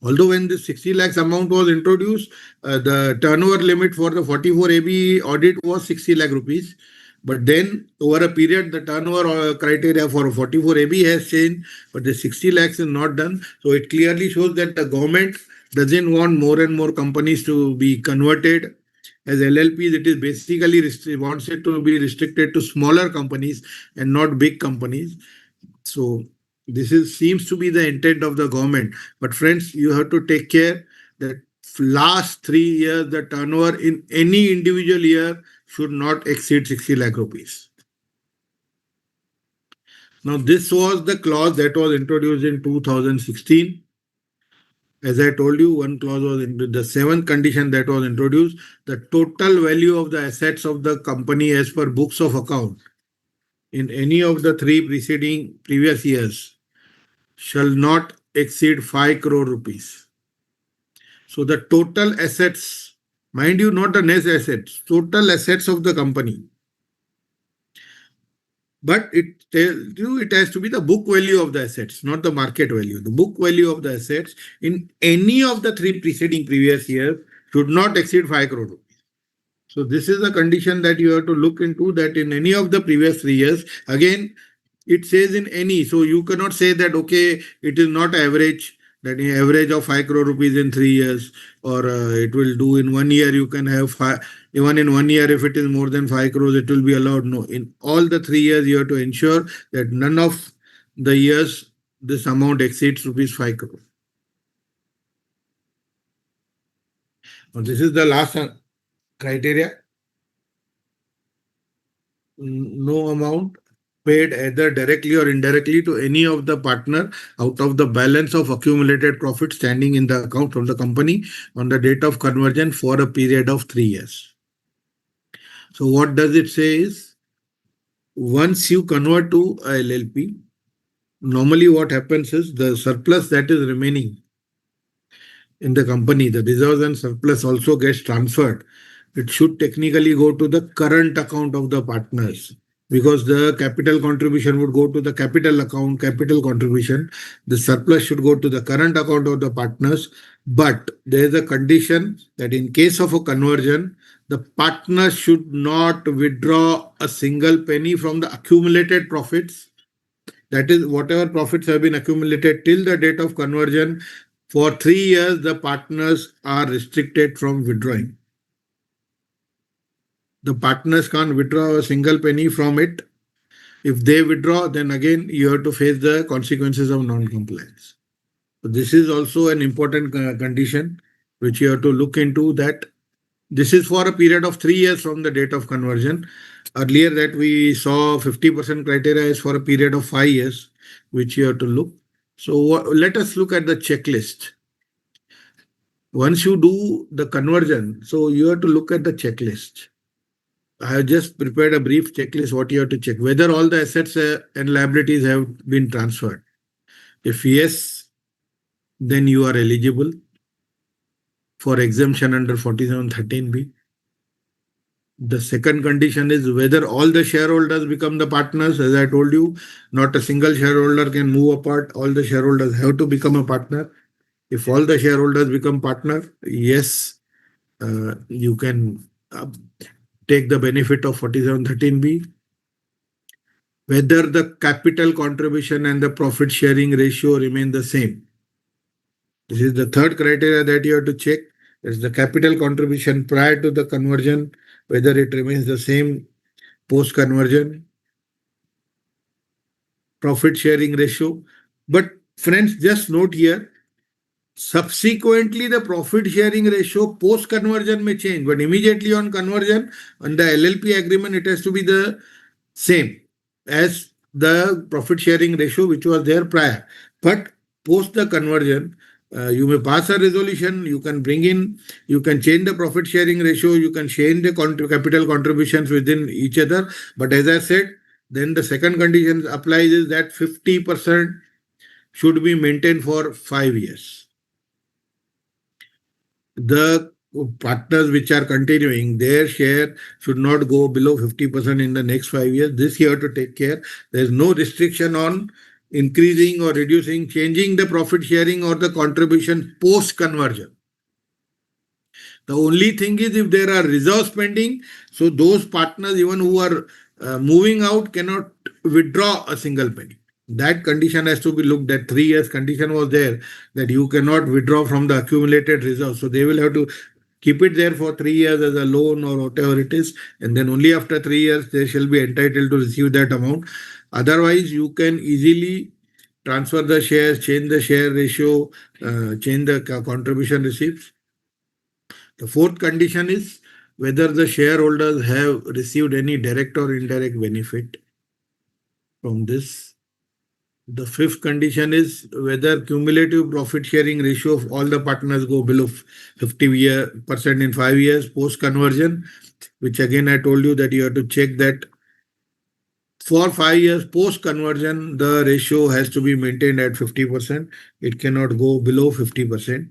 Although when the 60 lakhs amount was introduced, the turnover limit for the 44AB audit was 60 lakh rupees. But then over a period, the turnover criteria for 44AB has changed, but the 60 lakhs is not done. So it clearly shows that the government doesn't want more and more companies to be converted as LLPs. It is basically wants it to be restricted to smaller companies and not big companies. So this is seems to be the intent of the government. But friends, you have to take care that last 3 years the turnover in any individual year should not exceed 60 lakh rupees. Now this was the clause that was introduced in 2016. As I told you, one clause was in the seventh condition that was introduced. The total value of the assets of the company as per books of account in any of the three preceding previous years shall not exceed 5 crore rupees. So the total assets, mind you, not the net assets, total assets of the company. But it tells you it has to be the book value of the assets, not the market value. The book value of the assets in any of the three preceding previous years should not exceed 5 crore rupees. So this is a condition that you have to look into, that in any of the previous 3 years, again, it says in any. So you cannot say that, okay, it is not average, that in average of 5 crore rupees in 3 years, or it will do in 1 year, you can have even in 1 year, if it is more than 5 crores, it will be allowed. No, in all the 3 years, you have to ensure that none of the years this amount exceeds rupees 5 crore. Now, this is the last criteria. No amount paid either directly or indirectly to any of the partner out of the balance of accumulated profit standing in the account of the company on the date of conversion for a period of 3 years. So what does it say is, once you convert to a LLP, normally what happens is the surplus that is remaining in the company, the reserves and surplus also gets transferred. It should technically go to the current account of the partners, because the capital contribution would go to the capital account, capital contribution. The surplus should go to the current account of the partners. But there is a condition that in case of a conversion, the partners should not withdraw a single penny from the accumulated profits. That is, whatever profits have been accumulated till the date of conversion, for 3 years, the partners are restricted from withdrawing. The partners can't withdraw a single penny from it. If they withdraw, then again you have to face the consequences of non-compliance. So this is also an important condition which you have to look into, that this is for a period of 3 years from the date of conversion. Earlier that we saw 50% criteria is for a period of 5 years, which you have to look. So let us look at the checklist. Once you do the conversion, so you have to look at the checklist. I have just prepared a brief checklist what you have to check. Whether all the assets and liabilities have been transferred. If yes, then you are eligible for exemption under 4713B. The second condition is whether all the shareholders become the partners. As I told you, not a single shareholder can move apart. All the shareholders have to become a partner. If all the shareholders become partner, yes, you can take the benefit of 4713B. Whether the capital contribution and the profit sharing ratio remain the same. This is the third criteria that you have to check. Is the capital contribution prior to the conversion, whether it remains the same post conversion. Profit sharing ratio. But friends, just note here, subsequently the profit sharing ratio post conversion may change, but immediately on conversion, on the LLP agreement, it has to be the same as the profit sharing ratio which was there prior. But post the conversion, you may pass a resolution, you can bring in, you can change the profit sharing ratio, you can change the capital contributions within each other. But as I said, then the second condition applies is that 50% should be maintained for 5 years. the partners which are continuing, their share should not go below 50% in the next 5 years. This you have to take care. There is no restriction on increasing or reducing, changing the profit sharing or the contribution post conversion. The only thing is if there are reserve spending, so those partners, even who are moving out, cannot withdraw a single penny. That condition has to be looked at. 3 years condition was there that you cannot withdraw from the accumulated reserve. So they will have to keep it there for 3 years as a loan or whatever it is, and then only after 3 years they shall be entitled to receive that amount. Otherwise, you can easily transfer the shares, change the share ratio, change the contribution receipts. The fourth condition is whether the shareholders have received any direct or indirect benefit from this. The fifth condition is whether cumulative profit sharing ratio of all the partners go below 50% in 5 years post conversion, which again I told you that you have to check that for 5 years post conversion, the ratio has to be maintained at 50%. It cannot go below 50%.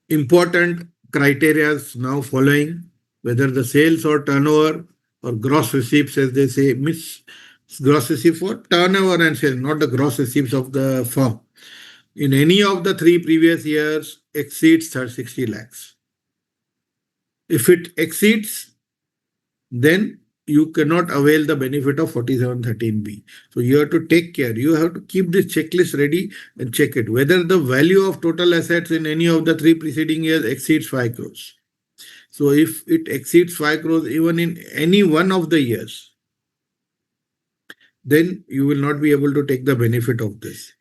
Important criteria now following: whether the sales or turnover or gross receipts, as they say, miss gross receipts for turnover and sales, not the gross receipts of the firm, in any of the 3 previous years exceeds 60 lakhs. If it exceeds, then you cannot avail the benefit of 4713B. So you have to take care. You have to keep this checklist ready and check it. Whether the value of total assets in any of the 3 preceding years exceeds 5 crores. So if it exceeds 5 crores even in any one of the years, then you will not be able to take the benefit of this.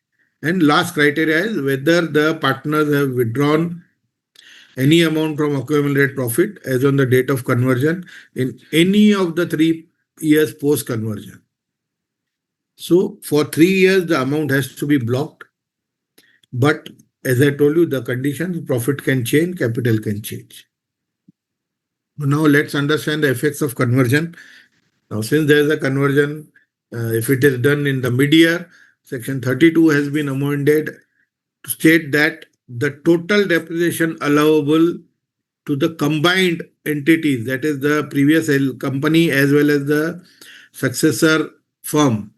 And last criteria is whether the partners have withdrawn any amount from accumulated profit as on the date of conversion in any of the 3 years post conversion. So for 3 years, the amount has to be blocked. But as I told you, the conditions, profit can change, capital can change. Now let's understand the effects of conversion. Now, since there is a conversion, if it is done in the mid-year, section 32 has been amended to state that the total depreciation allowable to the combined entities, that is the previous company as well as the successor firm,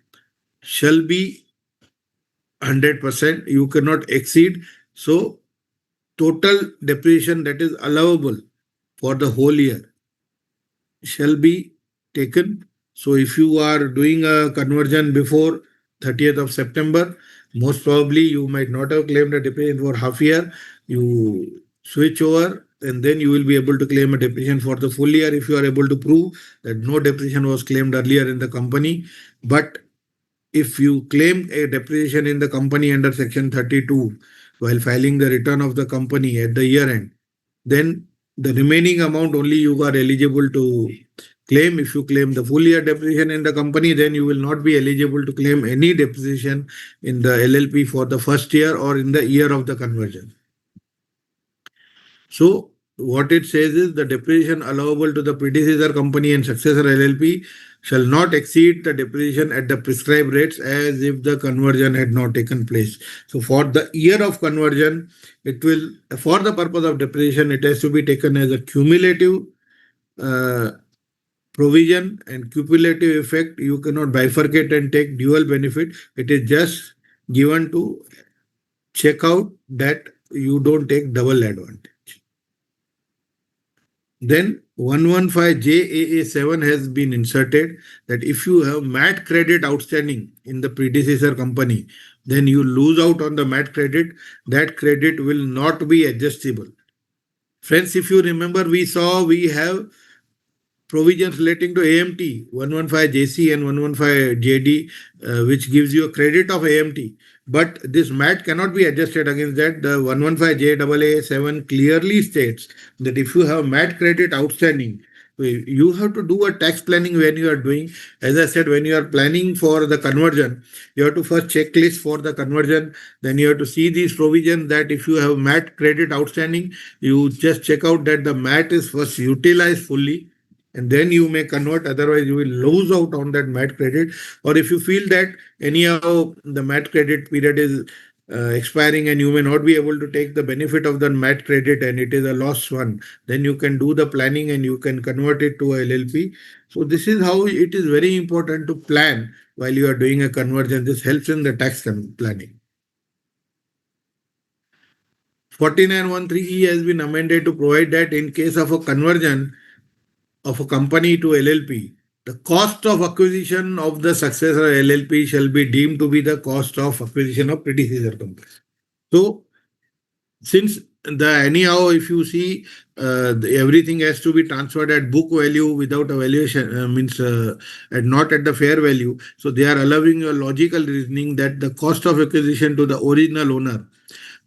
shall be 100%. You cannot exceed. So total depreciation that is allowable for the whole year shall be taken. So if you are doing a conversion before 30th of September, most probably you might not have claimed a depreciation for half year. You switch over and then you will be able to claim a depreciation for the full year if you are able to prove that no depreciation was claimed earlier in the company. But if you claim a depreciation in the company under section 32 while filing the return of the company at the year end, then the remaining amount only you are eligible to claim. If you claim the full year depreciation in the company, then you will not be eligible to claim any depreciation in the LLP for the first year or in the year of the conversion. So what it says is the depreciation allowable to the predecessor company and successor LLP shall not exceed the depreciation at the prescribed rates as if the conversion had not taken place. So for the year of conversion, it will, for the purpose of depreciation, it has to be taken as a cumulative provision and cumulative effect. You cannot bifurcate and take dual benefit. It is just given to check out that you don't take double advantage. Then 115JAA7 has been inserted that if you have MAT credit outstanding in the predecessor company, then you lose out on the MAT credit. That credit will not be adjustable. Friends, if you remember, we have provisions relating to AMT 115JC and 115JD, which gives you a credit of AMT. But this MAT cannot be adjusted against that. The 115JAA7 clearly states that if you have MAT credit outstanding, you have to do a tax planning when you are doing. As I said, when you are planning for the conversion, you have to first checklist for the conversion. Then you have to see these provisions that if you have MAT credit outstanding, you just check out that the MAT is first utilized fully, and then you may convert. Otherwise, you will lose out on that MAT credit. Or if you feel that anyhow the MAT credit period is expiring and you may not be able to take the benefit of the MAT credit and it is a loss one, then you can do the planning and you can convert it to a LLP. So this is how it is very important to plan while you are doing a conversion. This helps in the tax planning. 4913E has been amended to provide that in case of a conversion of a company to LLP, the cost of acquisition of the successor LLP shall be deemed to be the cost of acquisition of predecessor company. So since the anyhow, if you see, everything has to be transferred at book value without a valuation, means and not at the fair value. So they are allowing a logical reasoning that the cost of acquisition to the original owner.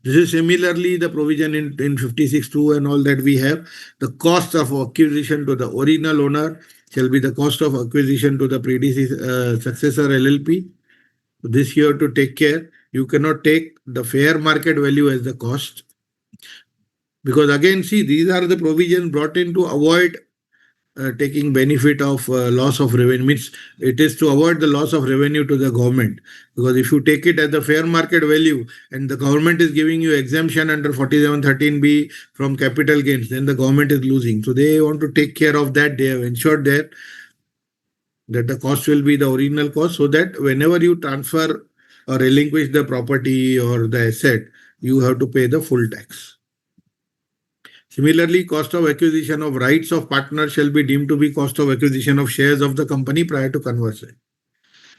This is similarly the provision in 56(2) and all that we have. The cost of acquisition to the original owner shall be the cost of acquisition to the predecessor successor LLP. This you have to take care. You cannot take the fair market value as the cost, because again, see, these are the provisions brought in to avoid taking benefit of loss of revenue. Means it is to avoid the loss of revenue to the government, because if you take it at the fair market value and the government is giving you exemption under 4713B from capital gains, then the government is losing. So they want to take care of that. They have ensured that the cost will be the original cost, so that whenever you transfer or relinquish the property or the asset, you have to pay the full tax. Similarly, cost of acquisition of rights of partners shall be deemed to be cost of acquisition of shares of the company prior to conversion.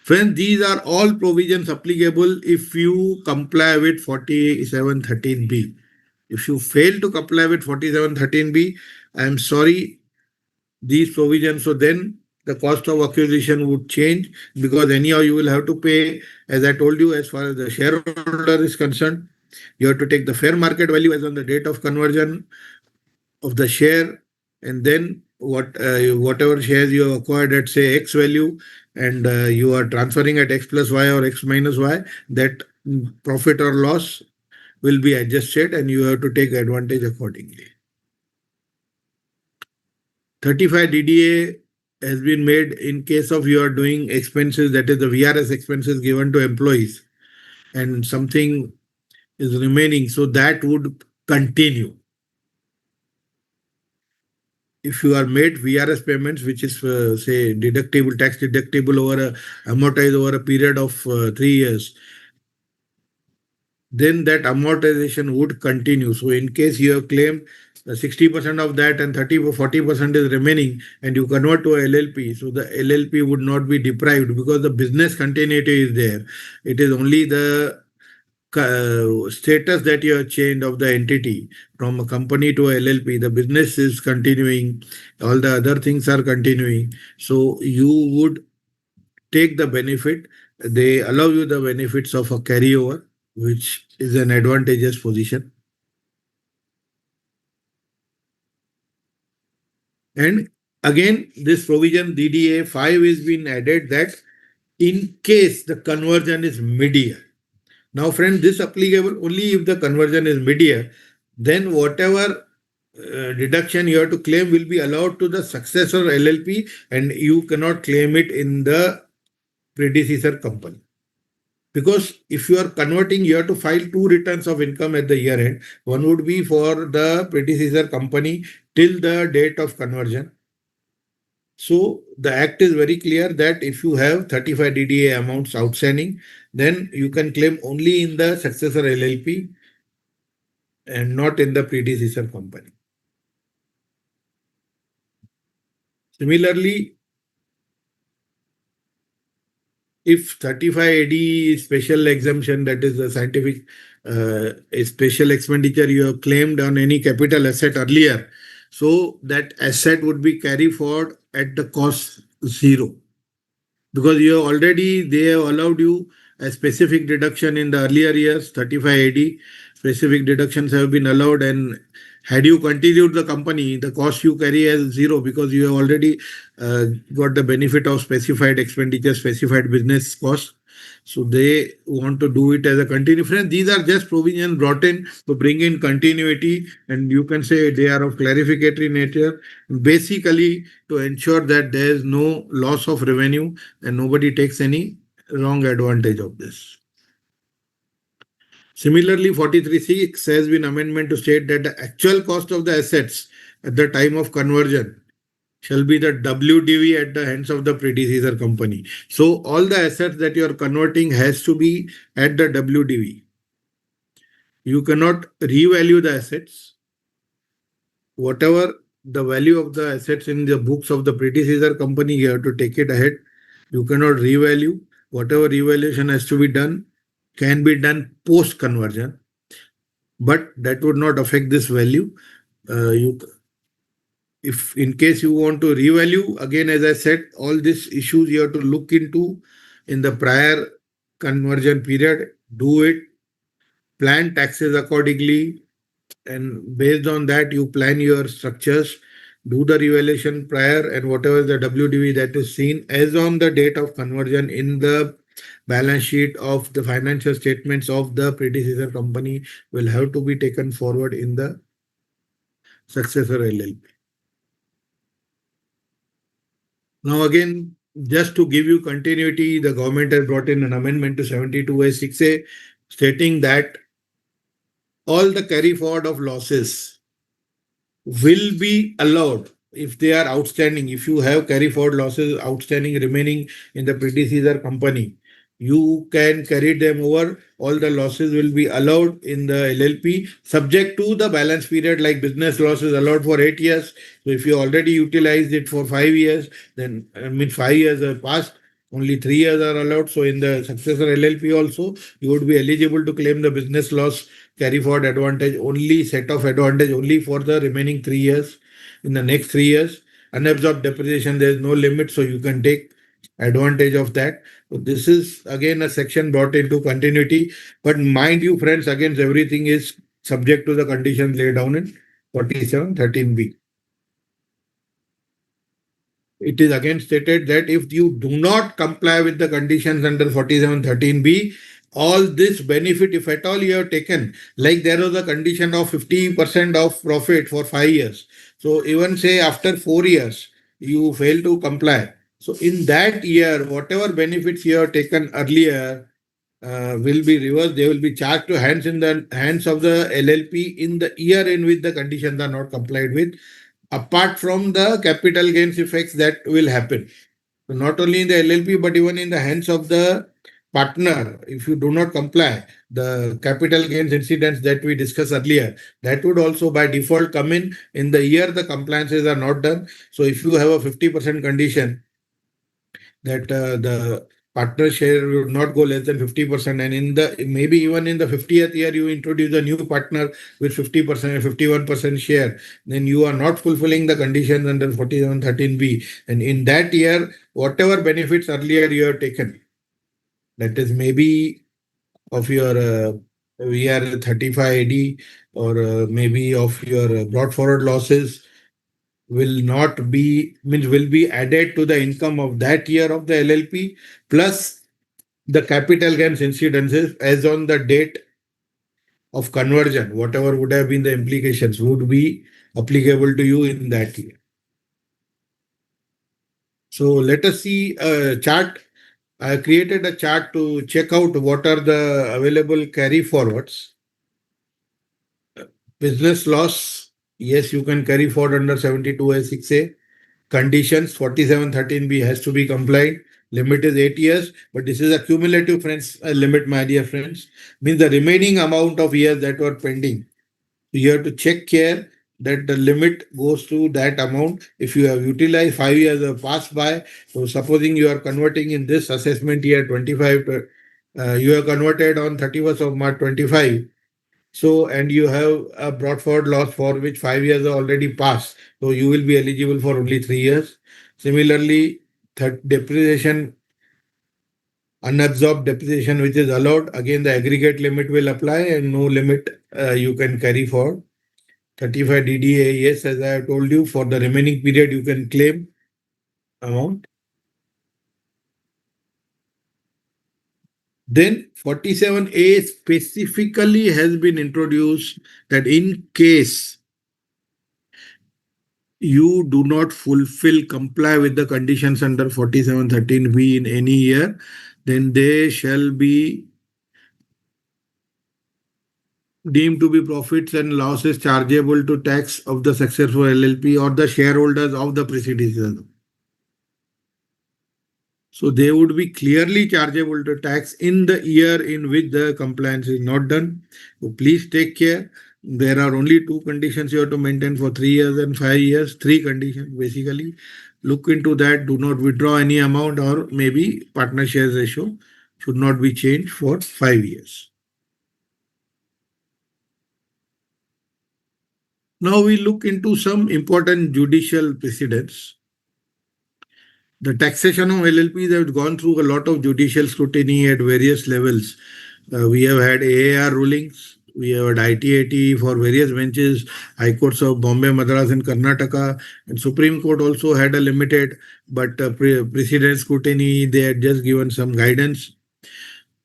Friends, these are all provisions applicable if you comply with 4713B. If you fail to comply with 4713B, I am sorry, these provisions, so then the cost of acquisition would change, because anyhow you will have to pay, as I told you, as far as the shareholder is concerned, you have to take the fair market value as on the date of conversion of the share, and then whatever shares you have acquired at say X value, and you are transferring at X plus Y or X minus Y, that profit or loss will be adjusted and you have to take advantage accordingly. 35 DDA has been made in case of you are doing expenses, that is the VRS expenses given to employees, and something is remaining, so that would continue. If you are made VRS payments, which is say deductible, tax deductible amortized over a period of 3 years, then that amortization would continue. So in case you have claimed 60% of that and 40% is remaining and you convert to a LLP, so the LLP would not be deprived because the business continuity is there. It is only the status that you have changed of the entity from a company to a LLP. The business is continuing, all the other things are continuing. So you would take the benefit. They allow you the benefits of a carryover, which is an advantageous position. And again, this provision DDA 5 is been added that in case the conversion is mid-year. Now, friend, this applicable only if the conversion is mid-year, then whatever deduction you have to claim will be allowed to the successor LLP and you cannot claim it in the predecessor company. Because if you are converting, you have to file two returns of income at the year end. One would be for the predecessor company till the date of conversion. So the act is very clear that if you have 35 DDA amounts outstanding, then you can claim only in the successor LLP and not in the predecessor company. Similarly, if 35 AD special exemption, that is the scientific a special expenditure you have claimed on any capital asset earlier, so that asset would be carried forward at the cost zero, because you have already, they have allowed you a specific deduction in the earlier years, 35 AD. Specific deductions have been allowed, and had you continued the company, the cost you carry as zero, because you have already got the benefit of specified expenditure, specified business cost. So they want to do it as a continuity. Friends, these are just provisions brought in to bring in continuity, and you can say they are of clarificatory nature, basically to ensure that there is no loss of revenue and nobody takes any wrong advantage of this. Similarly, 43(6) has been amendment to state that the actual cost of the assets at the time of conversion shall be the WDV at the hands of the predecessor company. So all the assets that you are converting has to be at the WDV. You cannot revalue the assets. Whatever the value of the assets in the books of the predecessor company, you have to take it ahead. You cannot revalue. Whatever revaluation has to be done can be done post conversion, but that would not affect this value. You, if in case you want to revalue, again, as I said, all these issues you have to look into in the prior conversion period. Do it, plan taxes accordingly, and based on that you plan your structures, do the revaluation prior, and whatever the WDV that is seen as on the date of conversion in the balance sheet of the financial statements of the predecessor company will have to be taken forward in the successor LLP. Now again, just to give you continuity, the government has brought in an amendment to 72A6A stating that all the carry forward of losses will be allowed if they are outstanding. If you have carry forward losses outstanding remaining in the predecessor company, you can carry them over. All the losses will be allowed in the LLP subject to the balance period, like business losses allowed for 8 years. So if you already utilized it for 5 years, then I mean 5 years have passed. Only 3 years are allowed. So in the successor LLP also, you would be eligible to claim the business loss carry forward advantage only, set of advantage only for the remaining 3 years. In the next 3 years, unabsorbed depreciation, there is no limit, so you can take advantage of that. So this is again a section brought into continuity. But mind you, friends, again, everything is subject to the conditions laid down in 47(13)(b). It is again stated that if you do not comply with the conditions under 47(13)(b), all this benefit, if at all you have taken, like there was a condition of 50% of profit for 5 years. So even say after 4 years, you fail to comply. So in that year, whatever benefits you have taken earlier will be reversed. They will be charged to hands in the hands of the LLP in the year in which the conditions are not complied with, apart from the capital gains effects that will happen. So not only in the LLP, but even in the hands of the partner, if you do not comply, the capital gains incidents that we discussed earlier, that would also by default come in the year the compliances are not done. So if you have a 50% condition that the partner share would not go less than 50%, and in the maybe even in the 50th year you introduce a new partner with 50% and 51% share, then you are not fulfilling the conditions under 47(13)(b), and in that year whatever benefits earlier you have taken, that is maybe of your VR 35AD, or maybe of your brought forward losses, will not be, means will be added to the income of that year of the LLP, plus the capital gains incidences as on the date of conversion, whatever would have been the implications would be applicable to you in that year. So let us see a chart. I created a chart to check out what are the available carry forwards. Business loss, yes, you can carry forward under 72A6A. Conditions 47(13)(b) has to be complied. Limit is 8 years, but this is a cumulative, friends, limit, my dear friends. Means the remaining amount of years that were pending. You have to check here that the limit goes to that amount. If you have utilized 5 years have passed by, so supposing you are converting in this assessment year 25, you have converted on 31st of March 25. So, and you have a brought forward loss for which 5 years are already passed. So you will be eligible for only 3 years. Similarly, depreciation, unabsorbed depreciation which is allowed, again the aggregate limit will apply and no limit you can carry forward. 35 DDA, yes, as I have told you, for the remaining period you can claim amount. Then 47A specifically has been introduced that in case you do not fulfill, comply with the conditions under 47(13)(b) in any year, then they shall be deemed to be profits and losses chargeable to tax of the successful LLP or the shareholders of the predecessor. So they would be clearly chargeable to tax in the year in which the compliance is not done. So please take care. There are only two conditions you have to maintain for 3 years and 5 years. Three conditions basically. Look into that. Do not withdraw any amount, or maybe partner shares ratio should not be changed for 5 years. Now we look into some important judicial precedents. The taxation of LLPs have gone through a lot of judicial scrutiny at various levels. We have had AAR rulings, we have had ITAT for various benches, High Courts of Bombay, Madras, and Karnataka, and Supreme Court also had a limited but precedent scrutiny. They had just given some guidance.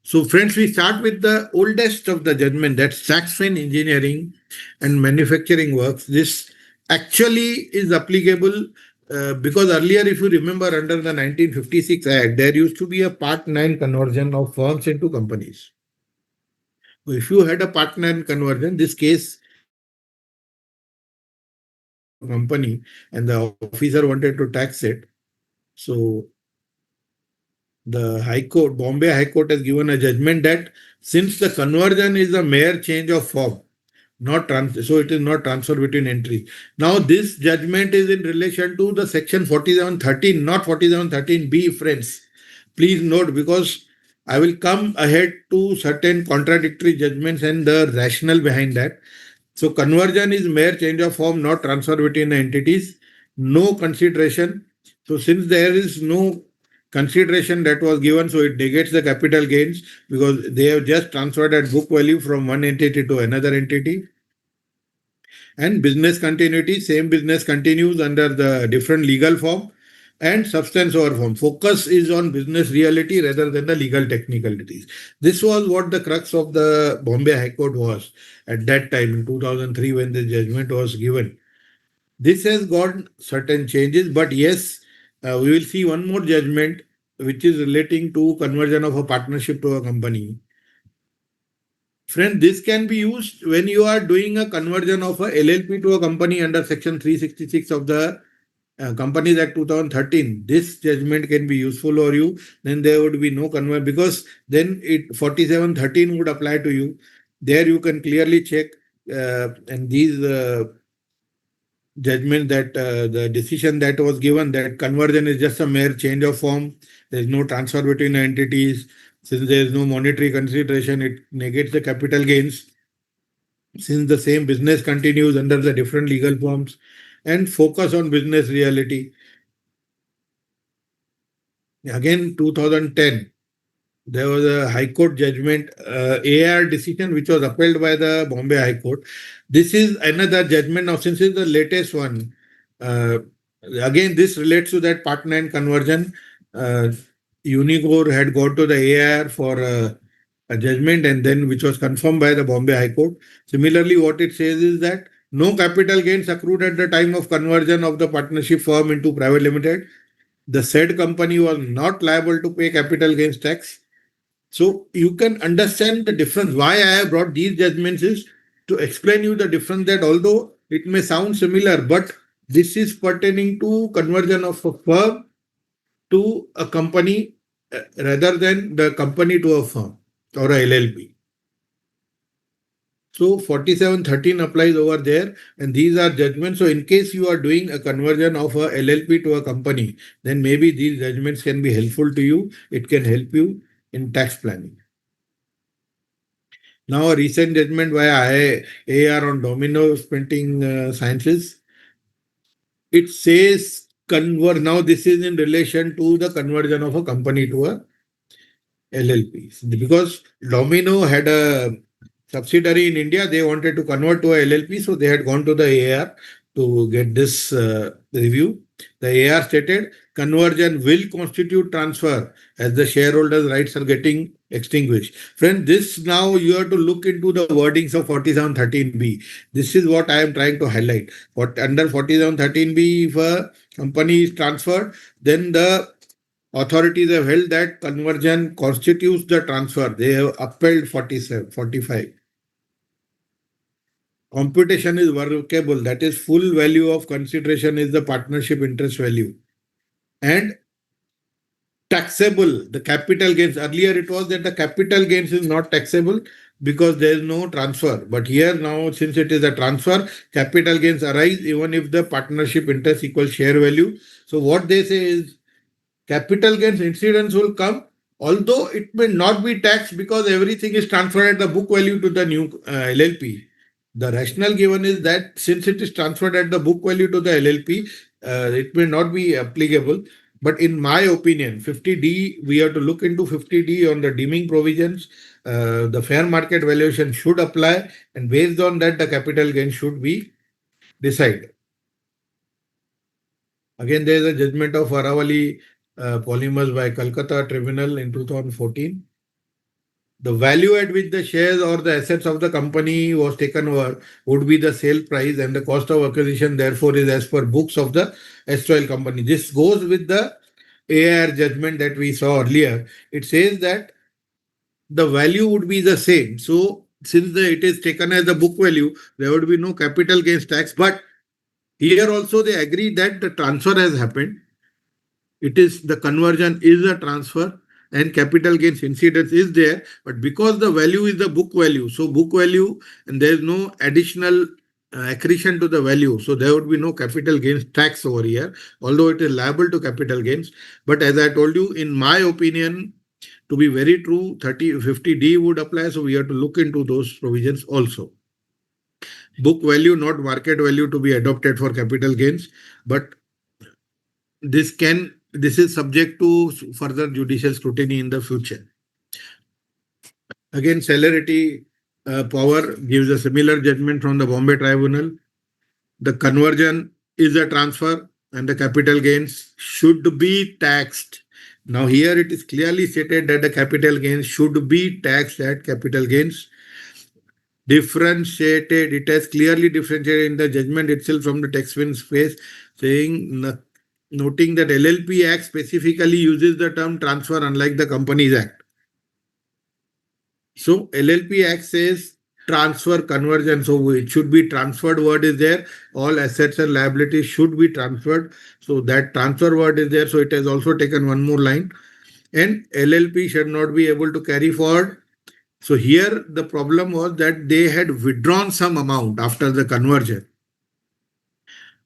So, friends, we start with the oldest of the judgment, that's Saxon Engineering and Manufacturing Works. This actually is applicable because earlier, if you remember, under the 1956 Act, there used to be a Part 9 conversion of firms into companies. So if you had a Part 9 conversion, this case company and the officer wanted to tax it. So the High Court, Bombay High Court has given a judgment that since the conversion is a mere change of form, not so it is not transfer between entries. Now this judgment is in relation to the section 4713, not 4713B, friends. Please note, because I will come ahead to certain contradictory judgments and the rationale behind that. So conversion is mere change of form, not transfer between the entities. No consideration. So since there is no consideration that was given, so it negates the capital gains because they have just transferred at book value from one entity to another entity. And business continuity, same business continues under the different legal form, and substance over form. Focus is on business reality rather than the legal technicalities. This was what the crux of the Bombay High Court was at that time in 2003 when the judgment was given. This has got certain changes, but yes, we will see one more judgment which is relating to conversion of a partnership to a company. Friend, this can be used when you are doing a conversion of a LLP to a company under Section 366 of the Companies Act 2013. This judgment can be useful for you. Then there would be no conversion because then it 4713 would apply to you. There you can clearly check and these judgment that the decision that was given that conversion is just a mere change of form. There is no transfer between entities. Since there is no monetary consideration, it negates the capital gains. Since the same business continues under the different legal forms, and focus on business reality. Again, 2010, there was a High Court judgment, AR decision, which was upheld by the Bombay High Court. This is another judgment. Now, since it's the latest one, uh, again, this relates to that Part 9 conversion. Unicore had gone to the AR for a judgment, and then which was confirmed by the Bombay High Court. Similarly, what it says is that no capital gains accrued at the time of conversion of the partnership firm into private limited. The said company was not liable to pay capital gains tax. So you can understand the difference. Why I have brought these judgments is to explain you the difference, that although it may sound similar, but this is pertaining to conversion of a firm to a company rather than the company to a firm or a LLP. So 4713 applies over there, and these are judgments. So in case you are doing a conversion of a LLP to a company, then maybe these judgments can be helpful to you. It can help you in tax planning. Now, a recent judgment by AR on Domino's Printing Sciences. It says convert. Now, this is in relation to the conversion of a company to a LLP. Because Domino had a subsidiary in India, they wanted to convert to a LLP, so they had gone to the AR to get this review. The AR stated conversion will constitute transfer as the shareholders' rights are getting extinguished. Friend, this now you have to look into the wordings of 4713B. This is what I am trying to highlight. What under 4713B, if a company is transferred, then the authorities have held that conversion constitutes the transfer. They have upheld 47, 45. computation is workable. That is, full value of consideration is the partnership interest value. And taxable, the capital gains. Earlier it was that the capital gains is not taxable because there is no transfer. But here now, since it is a transfer, capital gains arise even if the partnership interest equals share value. So what they say is capital gains incidence will come, although it may not be taxed because everything is transferred at the book value to the new LLP. The rationale given is that since it is transferred at the book value to the LLP, it may not be applicable. But in my opinion, 50D, we have to look into 50D on the deeming provisions. The fair market valuation should apply, and based on that, the capital gain should be decided. Again, there is a judgment of Aravali Polymers by Calcutta Tribunal in 2014. The value at which the shares or the assets of the company was taken over would be the sale price, and the cost of acquisition therefore is as per books of the erstwhile company. This goes with the AIR judgment that we saw earlier. It says that the value would be the same. So since it is taken as the book value, there would be no capital gains tax. But here also they agree that the transfer has happened. It is the conversion is a transfer and capital gains incidence is there, but because the value is the book value, so book value and there is no additional accretion to the value, so there would be no capital gains tax over here, although it is liable to capital gains. But as I told you, in my opinion, to be very true, 50D would apply, so we have to look into those provisions also. Book value, not market value, to be adopted for capital gains, but this is subject to further judicial scrutiny in the future. Again, celerity power gives a similar judgment from the Bombay Tribunal. The conversion is a transfer and the capital gains should be taxed. Now here it is clearly stated that the capital gains should be taxed at capital gains. Differentiated, it has clearly differentiated in the judgment itself from the tax win space, saying noting that LLP Act specifically uses the term transfer unlike the Companies Act. So LLP Act says transfer conversion. So it should be transferred word is there. All assets and liabilities should be transferred. So that transfer word is there. So it has also taken one more line. And LLP should not be able to carry forward. So here the problem was that they had withdrawn some amount after the conversion.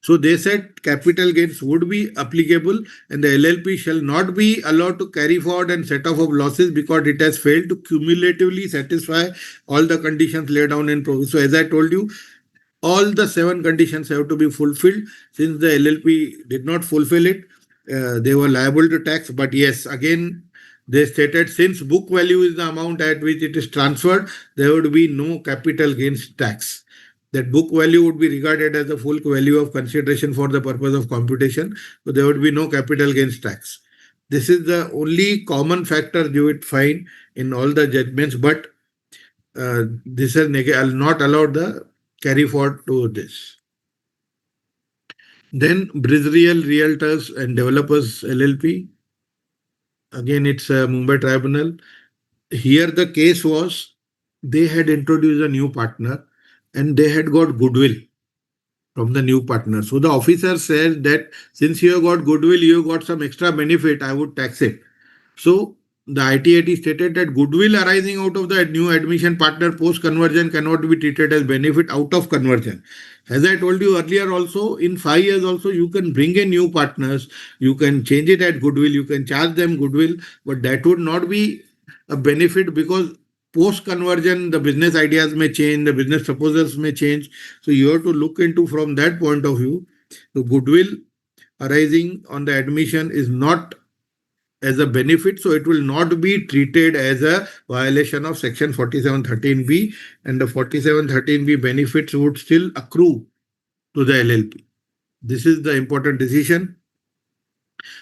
So they said capital gains would be applicable and the LLP shall not be allowed to carry forward and set off of losses because it has failed to cumulatively satisfy all the conditions laid down in provision. So as I told you, all the 7 conditions have to be fulfilled. Since the LLP did not fulfill it, they were liable to tax. But yes, again, they stated since book value is the amount at which it is transferred, there would be no capital gains tax. That book value would be regarded as the full value of consideration for the purpose of computation. So there would be no capital gains tax. This is the only common factor you would find in all the judgments, but this is not allowed the carry forward to this. Then Brizreal Realtors and Developers LLP. Again, it's a Mumbai tribunal. Here the case was they had introduced a new partner and they had got goodwill from the new partner. So the officer said that since you have got goodwill, you have got some extra benefit, I would tax it. So the ITAT stated that goodwill arising out of the new admission partner post conversion cannot be treated as benefit out of conversion. As I told you earlier also, in 5 years also, you can bring in new partners, you can change it at goodwill, you can charge them goodwill, but that would not be a benefit because post conversion, the business ideas may change, the business proposals may change. So you have to look into from that point of view. The goodwill arising on the admission is not as a benefit, so it will not be treated as a violation of section 4713B, and the 4713B benefits would still accrue to the LLP. This is the important decision.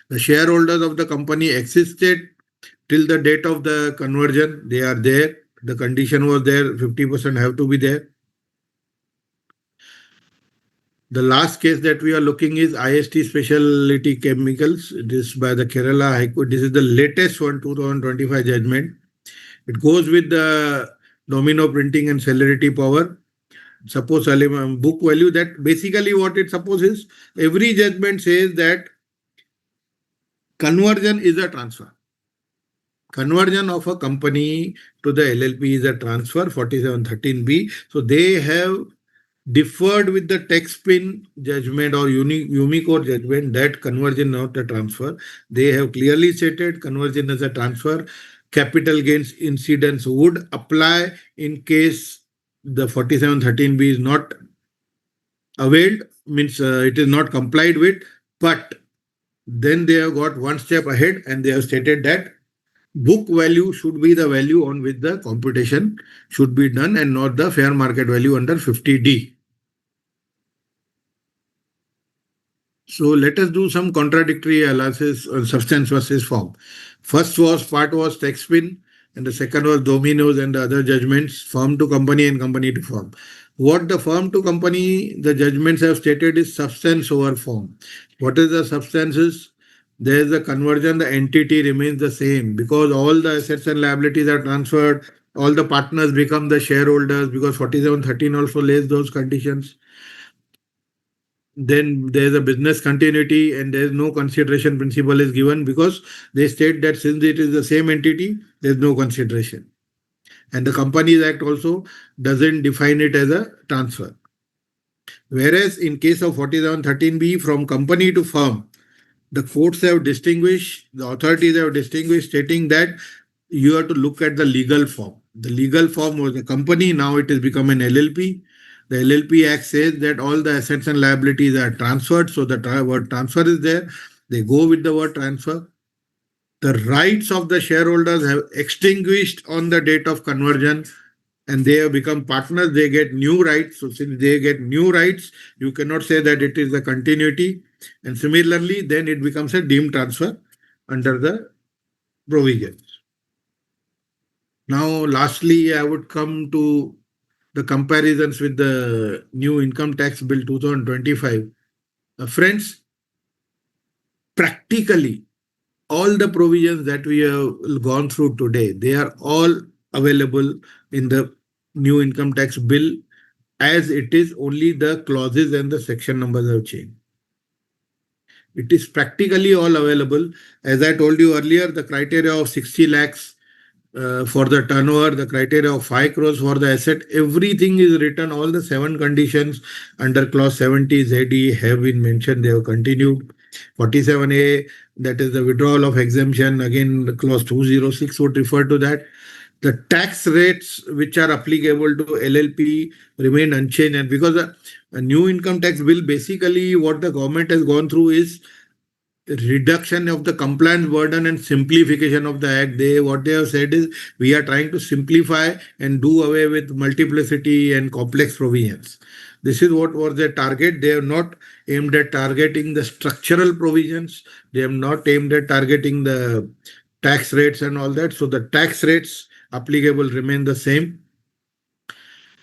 The shareholders of the company existed till the date of the conversion. They are there. The condition was there. 50% have to be there. The last case that we are looking is IST Specialty Chemicals. This by the Kerala High Court. This is the latest one, 2025 judgment. It goes with the domino printing and celerity power. suppose book value, that basically what it supposes, every judgment says that conversion is a transfer. Conversion of a company to the LLP is a transfer, 4713B. So they have differed with the tax pin judgment or Umicore judgment that conversion not a transfer. They have clearly stated conversion as a transfer. Capital gains incidence would apply in case the 4713B is not availed, means it is not complied with, but then they have got one step ahead and they have stated that book value should be the value on which the computation should be done and not the fair market value under 50D. So let us do some contradictory analysis on substance versus form. First was part was tax pin, and the second was dominoes and the other judgments, firm to company and company to firm. What the firm to company, the judgments have stated is substance over form. What is the substances? There is a conversion, the entity remains the same because all the assets and liabilities are transferred, all the partners become the shareholders because 4713 also lays those conditions. Then there's a business continuity and there's no consideration principle is given because they state that since it is the same entity, there's no consideration. And the Companies Act also doesn't define it as a transfer. Whereas in case of 4713B from company to firm, the courts have distinguished, the authorities have distinguished, stating that you have to look at the legal form. The legal form was a company, now it has become an LLP. The LLP Act says that all the assets and liabilities are transferred. So the word transfer is there. They go with the word transfer. The rights of the shareholders have extinguished on the date of conversion and they have become partners. They get new rights. So since they get new rights, you cannot say that it is a continuity. And similarly, then it becomes a deemed transfer under the provisions. Now, lastly, I would come to the comparisons with the new income tax bill 2025. Friends, practically all the provisions that we have gone through today, they are all available in the new income tax bill as it is, only the clauses and the section numbers have changed. It is practically all available. As I told you earlier, the criteria of 60 lakhs for the turnover, the criteria of 5 crores for the asset, everything is written. All the 7 conditions under clause 70 ZE have been mentioned. They have continued. 47A, that is the withdrawal of exemption. Again, clause 206 would refer to that. The tax rates which are applicable to LLP remain unchanged. And because a new income tax bill, basically what the government has gone through is reduction of the compliance burden and simplification of the act. What they have said is we are trying to simplify and do away with multiplicity and complex provisions. This is what was their target. They have not aimed at targeting the structural provisions. They have not aimed at targeting the tax rates and all that. So the tax rates applicable remain the same.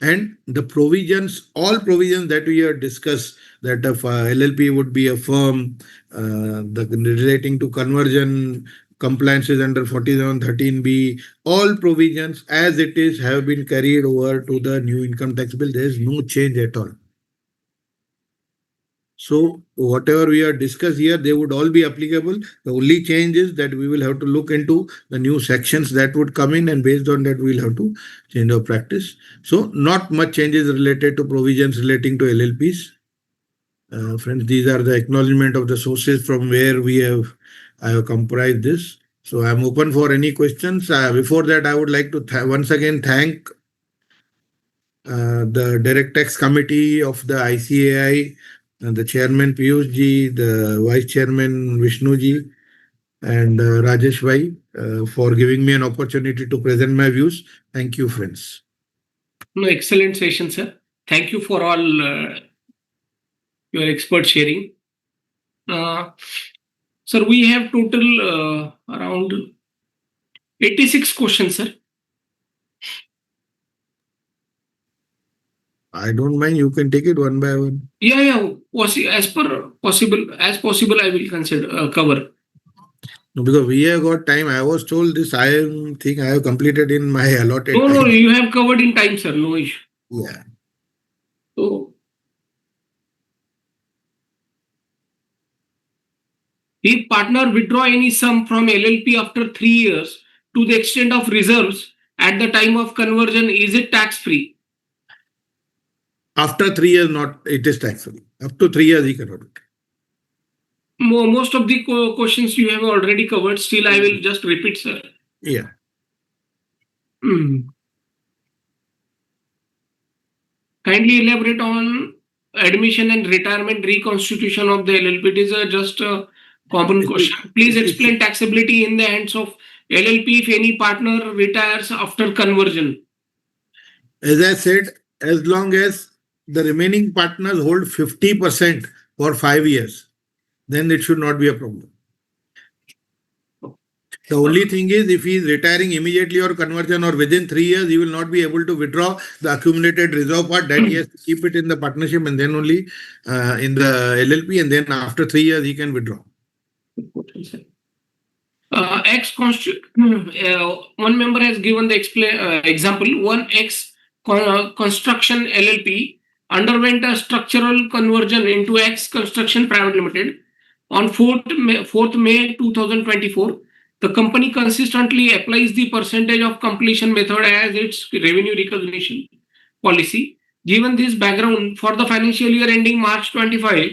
And the provisions, all provisions that we have discussed, that if LLP would be a firm, the relating to conversion compliances under 4713B, all provisions as it is have been carried over to the new income tax bill. There is no change at all. So whatever we have discussed here, they would all be applicable. The only change is that we will have to look into the new sections that would come in, and based on that, we'll have to change our practice. So not much changes related to provisions relating to LLPs. Friends, these are the acknowledgement of the sources from where I have comprised this. So I'm open for any questions. Before that, I would like to once again thank the Direct Tax Committee of the ICAI, the Chairman Piyush ji, the Vice Chairman Vishnu ji, and Rajesh Bhai for giving me an opportunity to present my views. Thank you, friends. No, excellent session, sir. Thank you for all your expert sharing. Sir, we have total around 86 questions, sir. I don't mind. You can take it one by one. Yeah. As possible, I will consider cover. No, because we have got time. I was told this. I think I have completed in my allotted time. No, you have covered in time, sir. No issue. Yeah. So, if partner withdraw any sum from LLP after 3 years to the extent of reserves at the time of conversion, is it tax free? After 3 years, not it is tax free. Up to 3 years, he cannot do it. Most of the questions you have already covered. Still, I will just repeat, sir. Yeah. Hmm. Kindly elaborate on admission and retirement reconstitution of the LLP. It is just a common question. Please explain taxability in the hands of LLP if any partner retires after conversion. As I said, as long as the remaining partners hold 50% for 5 years, then it should not be a problem. The only thing is, if he is retiring immediately or conversion or within 3 years, he will not be able to withdraw the accumulated reserve part that he has to keep it in the partnership and then only in the LLP, and then after 3 years he can withdraw. One member has given the example. One X construction LLP underwent a structural conversion into X Construction Private Limited on 4th May 2024. The company consistently applies the percentage of completion method as its revenue recognition policy. Given this background, for the financial year ending March 25,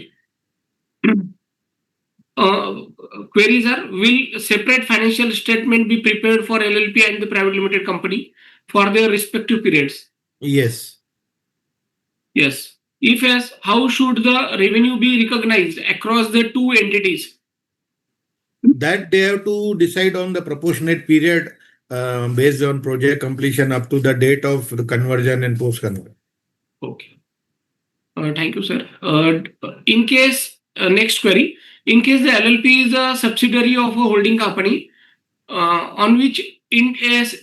queries are: will separate financial statement be prepared for LLP and the private limited company for their respective periods? Yes. Yes. If yes, how should the revenue be recognized across the two entities? That they have to decide on the proportionate period based on project completion up to the date of the conversion and post conversion. Okay. Thank you, sir. In case, next query, in case the LLP is a subsidiary of a holding company on which Ind AS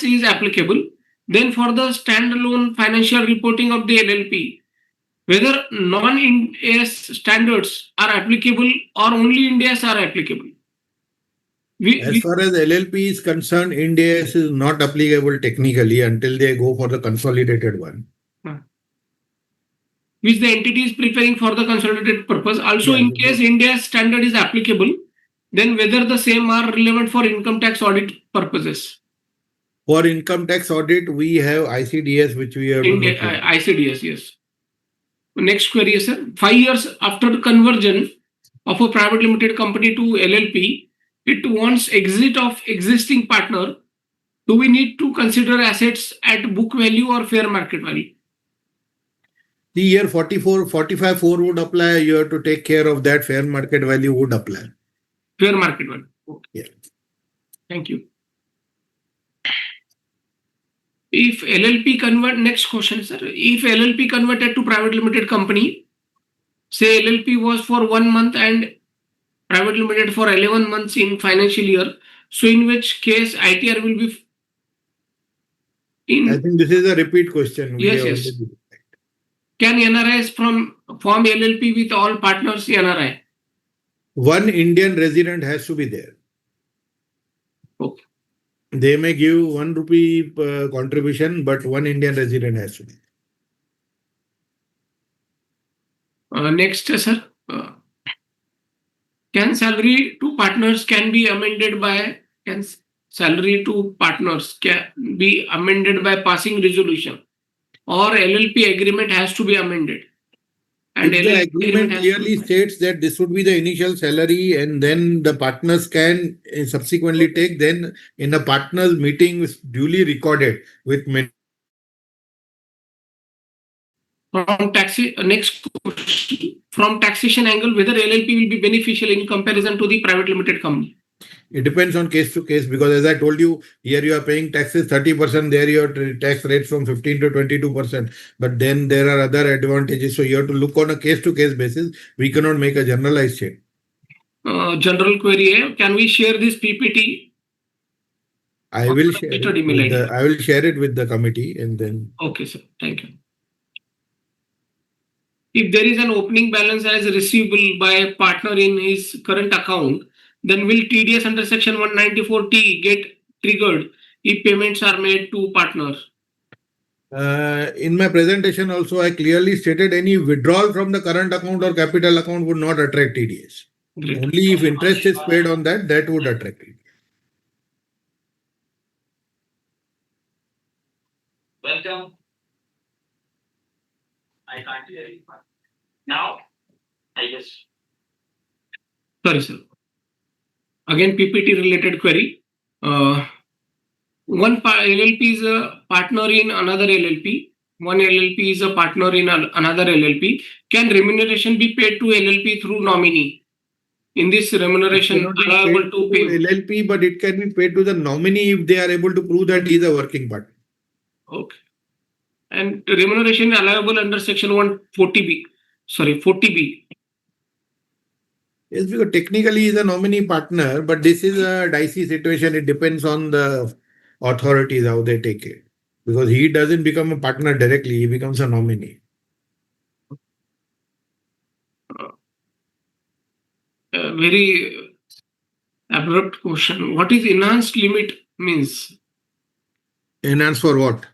is applicable, then for the standalone financial reporting of the LLP, whether non-Ind AS standards are applicable or only Ind AS are applicable. As far as LLP is concerned, Ind AS is not applicable technically until they go for the consolidated one. Which the entity is preparing for the consolidated purpose. Also, Yeah, in case Ind AS standard is applicable, then whether the same are relevant for income tax audit purposes. For income tax audit, we have ICDS, which we have to look at. ICDS, yes. Next query is, sir. 5 years after the conversion of a private limited company to LLP, it wants exit of existing partner. Do we need to consider assets at book value or fair market value? The year 45(4) would apply. You have to take care of that. Fair market value would apply. Fair market value. Okay. Yeah. Thank you. If LLP convert, next question, sir. If LLP converted to private limited company, say LLP was for 1 month and private limited for 11 months in financial year, so in which case ITR will be I think this is a repeat question. Yes. Can NRIs form LLP with all partners NRI? One Indian resident has to be there. Okay. They may give 1 rupee contribution, but one Indian resident has to be there. Next, sir. Can salary to partners be amended by passing resolution, or LLP agreement has to be amended? And if the agreement clearly states that this would be the initial salary and then the partners can subsequently take, then in a partners meeting duly recorded with many. Next question. From taxation angle, whether LLP will be beneficial in comparison to the private limited company? It depends on case to case, because as I told you, here you are paying taxes 30%, there your tax rates from 15 to 22%. But then there are other advantages. So you have to look on a case to case basis. We cannot make a generalized statement. General query: can we share this PPT? I will share it with the committee and then. Okay, sir. Thank you. If there is an opening balance as receivable by a partner in his current account, then will TDS under section 194T get triggered if payments are made to partners? In my presentation also, I clearly stated any withdrawal from the current account or capital account would not attract TDS. Great. Only if interest is paid on that, that would attract TDS. Welcome. I can't hear you. Now, I guess. Sorry, sir. Again, PPT related query. One LLP is a partner in another LLP. One LLP is a partner in another LLP. Can remuneration be paid to LLP through nominee? In this remuneration Cannot be allowable paid to to pay. LLP, but it can be paid to the nominee if they are able to prove that he is a working partner. Okay. And remuneration allowable under section 140B. Sorry, 40B. Yes, because technically he is a nominee partner, but this is a dicey situation. It depends on the authorities how they take it. Because he doesn't become a partner directly, he becomes a nominee. Very abrupt question. What is enhanced limit means? Enhance for what?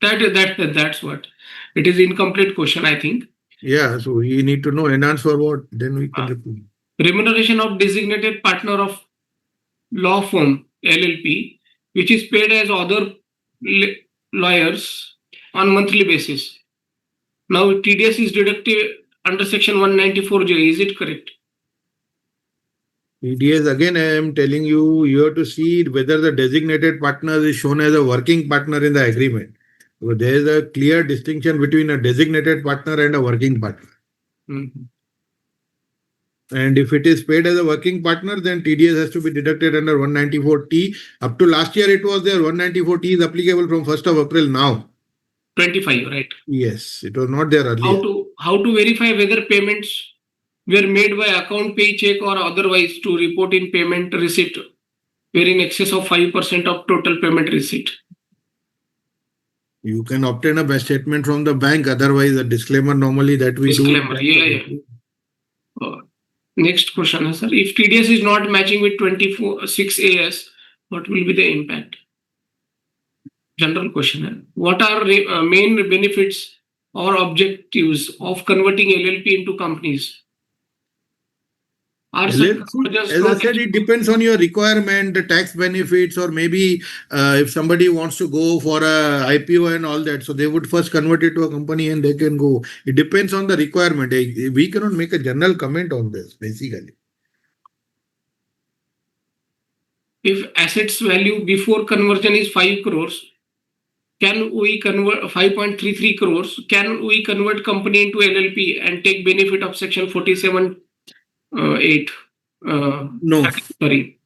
That's what. It is incomplete question, I think. Yeah, so we need to know enhance for what, then we can reply. Remuneration of designated partner of law firm LLP, which is paid as other lawyers on monthly basis. Now TDS is deducted under section 194J. Is it correct? TDS, again, I am telling you, you have to see whether the designated partner is shown as a working partner in the agreement. So there is a clear distinction between a designated partner and a working partner. Mm-hmm. And if it is paid as a working partner, then TDS has to be deducted under 194T. Up to last year, it was there. 194T is applicable from 1st of April now. 25, right? Yes, it was not there earlier. How to verify whether payments were made by account, pay, check, or otherwise to report in payment receipt were in excess of 5% of total payment receipt? You can obtain a bank statement from the bank. Otherwise, a disclaimer normally that we Disclaimer, do. yeah. Next question, sir. If TDS is not matching with 24/6 AS, what will be the impact? General question. What are main benefits or objectives of converting LLP into companies? Are such conversions As I said, it depends on your requirement, the tax benefits, or maybe if somebody wants to go for a IPO and all that, so they would first convert it to a company and they can go. It depends on the requirement. We cannot make a general comment on this, basically. If assets value before conversion is 5 crores, can we convert 5.33 crores? Can we convert company into LLP and take benefit of section 47(8)? No. Sorry.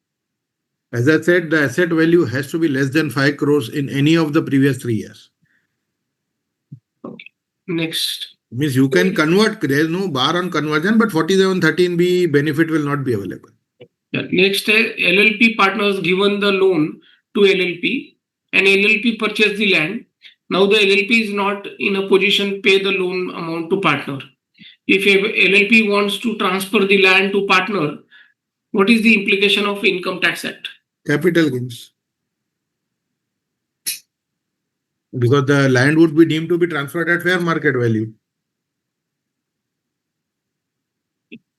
As I said, the asset value has to be less than 5 crores in any of the previous 3 years. Okay. Next. Means you can convert, there is no bar on conversion, but 4713B benefit will not be available. Yeah. Next, LLP partners given the loan to LLP and LLP purchase the land. Now the LLP is not in a position to pay the loan amount to partner. If LLP wants to transfer the land to partner, what is the implication of Income Tax Act? Capital gains. Because the land would be deemed to be transferred at fair market value.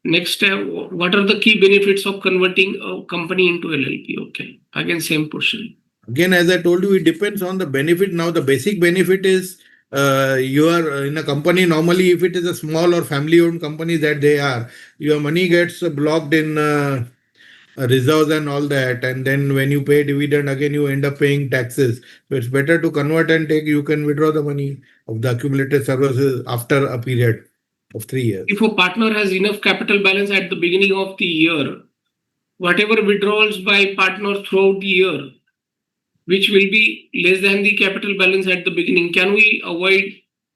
Next, what are the key benefits of converting a company into LLP? Okay, again, same question. Again, as I told you, it depends on the benefit. Now, the basic benefit is you are in a company. Normally, if it is a small or family-owned company that they are, your money gets blocked in reserves and all that. And then when you pay dividend, again, you end up paying taxes. So it's better to convert and take. You can withdraw the money of the accumulated services after a period of 3 years. If a partner has enough capital balance at the beginning of the year, whatever withdrawals by partner throughout the year, which will be less than the capital balance at the beginning, can we avoid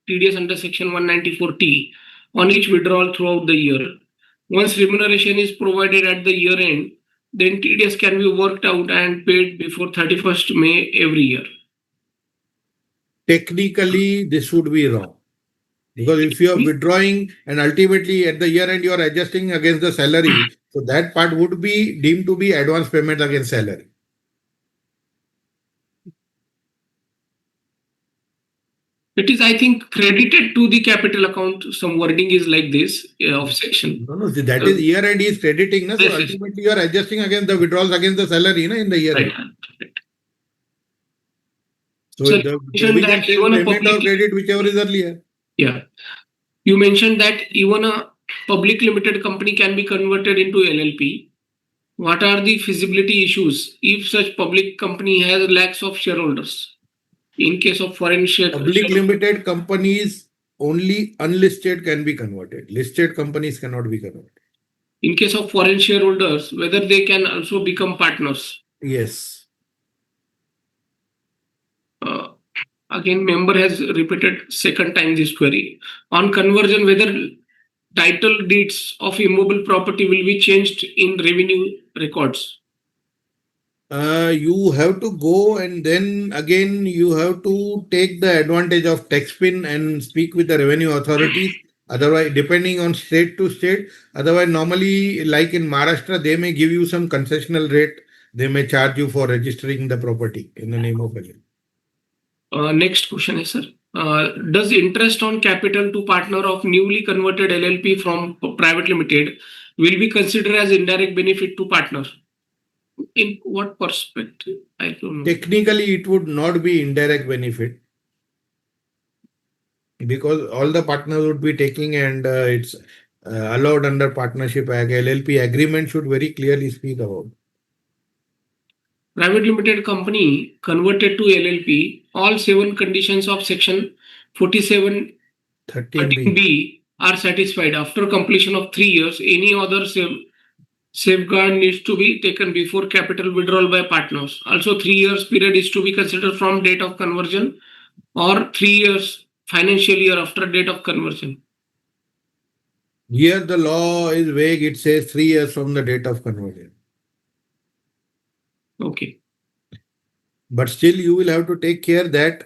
TDS under section 194T on each withdrawal throughout the year? Once remuneration is provided at the year end, then TDS can be worked out and paid before 31st May every year. Technically, this would be wrong. Because if you are withdrawing and ultimately at the year end you are adjusting against the salary, so that part would be deemed to be advance payment against salary. It is, I think, credited to the capital account. Some wording is like this of section. No, that is year end is crediting. Na? So Yes, yes. ultimately you are adjusting against the withdrawals against the salary na, in the year Right. end. Right. So So the you mentioned provision that says even a payment or public, credit, whichever is earlier. yeah, you mentioned that even a public limited company can be converted into LLP. What are the feasibility issues if such public company has lakhs of shareholders? In case of foreign Public limited companies, only unlisted can be converted. Listed companies cannot be converted. in case of foreign shareholders, whether they can also become partners. Yes. Uh, Again, member has repeated second time this query. On conversion, whether title deeds of immobile property will be changed in revenue records. You have to go and then again you have to take the advantage of tax pin and speak with the revenue authorities. Otherwise, depending on state to state, otherwise normally like in Maharashtra, they may give you some concessional rate. They may charge you for registering the property in the name of LLP. Next question is, sir. Does interest on capital to partner of newly converted LLP from private limited will be considered as indirect benefit to partner? In what perspective? I don't know. Technically, it would not be indirect benefit because all the partners would be taking and it's allowed under Partnership Act. LLP agreement should very clearly speak about. Private limited company converted to LLP, all 7 conditions of section 47 13B. 13B are satisfied. After completion of 3 years, any other safeguard needs to be taken before capital withdrawal by partners. Also, 3 years period is to be considered from date of conversion or 3 years financial year after date of conversion. Here the law is vague. It says 3 years from the date of conversion. Okay. But still you will have to take care that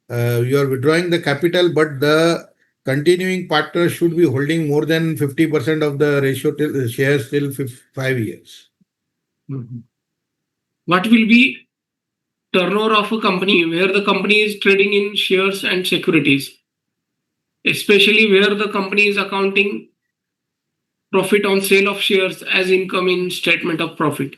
you are withdrawing the capital, but the continuing partner should be holding more than 50% of the ratio till shares till 5 years. What will be turnover of a company where the company is trading in shares and securities, especially where the company is accounting profit on sale of shares as income in statement of profit?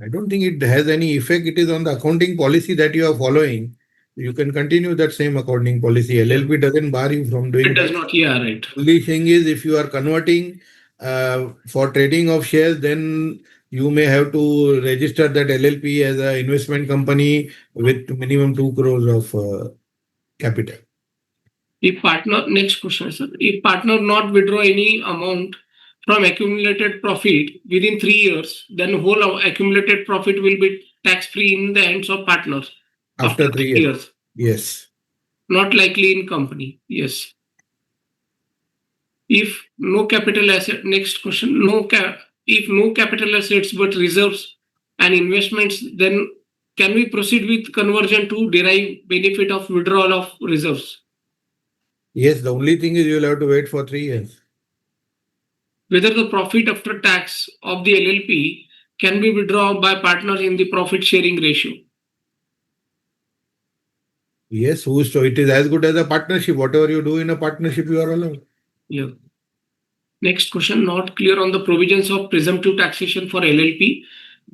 I don't think it has any effect. It is on the accounting policy that you are following. You can continue that same accounting policy. LLP doesn't bar you from doing It does that. not. Yeah, right. Only thing is, if you are converting for trading of shares, then you may have to register that LLP as an investment company with minimum 2 crores of capital. If partner, next question, sir. If partner not withdraw any amount from accumulated profit within 3 years, then whole accumulated profit will be tax free in the hands of partners After 3 years. years. Yes. Not likely in company. Yes. If no capital asset, next question, if no capital assets but reserves and investments, then can we proceed with conversion to derive benefit of withdrawal of reserves? Yes, the only thing is you will have to wait for 3 years. Whether the profit after tax of the LLP can be withdrawn by partners in the profit sharing ratio. Yes, so it is as good as a partnership. Whatever you do in a partnership, you are allowed. Yeah. Next question, not clear on the provisions of presumptive taxation for LLP.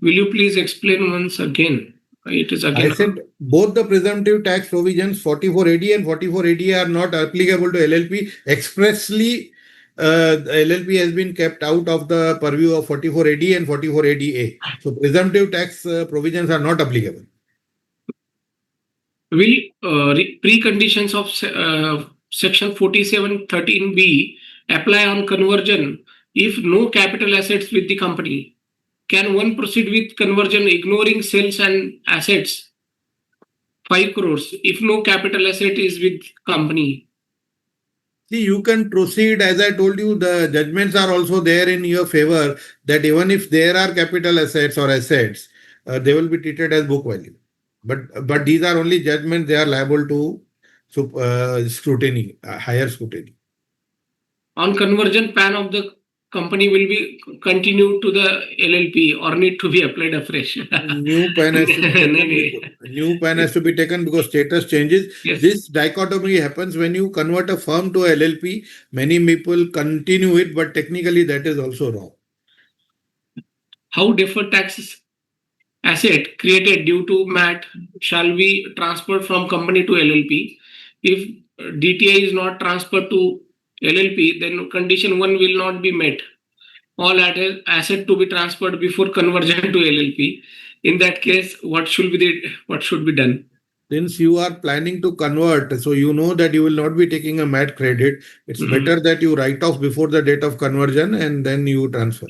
Will you please explain once again? It is again. I said both the presumptive tax provisions 44AD and 44AD are not applicable to LLP. Expressly, the LLP has been kept out of the purview of 44AD and 44ADA. So presumptive tax provisions are not applicable. Will preconditions of section 4713B apply on conversion if no capital assets with the company? Can one proceed with conversion ignoring sales and assets 5 crores if no capital asset is with company? See, you can proceed. As I told you, the judgments are also there in your favor that even if there are capital assets or assets, they will be treated as book value. But these are only judgments. They are liable to scrutiny, higher scrutiny. On conversion plan of the company will be continue to the LLP or need to be applied afresh? New PAN has to be taken. New PAN has to be taken because status changes. Yes. This dichotomy happens when you convert a firm to LLP. Many people continue it, but technically that is also wrong. How deferred tax asset created due to MAT shall be transferred from company to LLP? If DTA is not transferred to LLP, then condition 1 will not be met. All asset to be transferred before conversion to LLP. In that case, what should be done? Since you are planning to convert, so you know that you will not be taking a MAT credit, it's better that you write off before the date of conversion and then you transfer.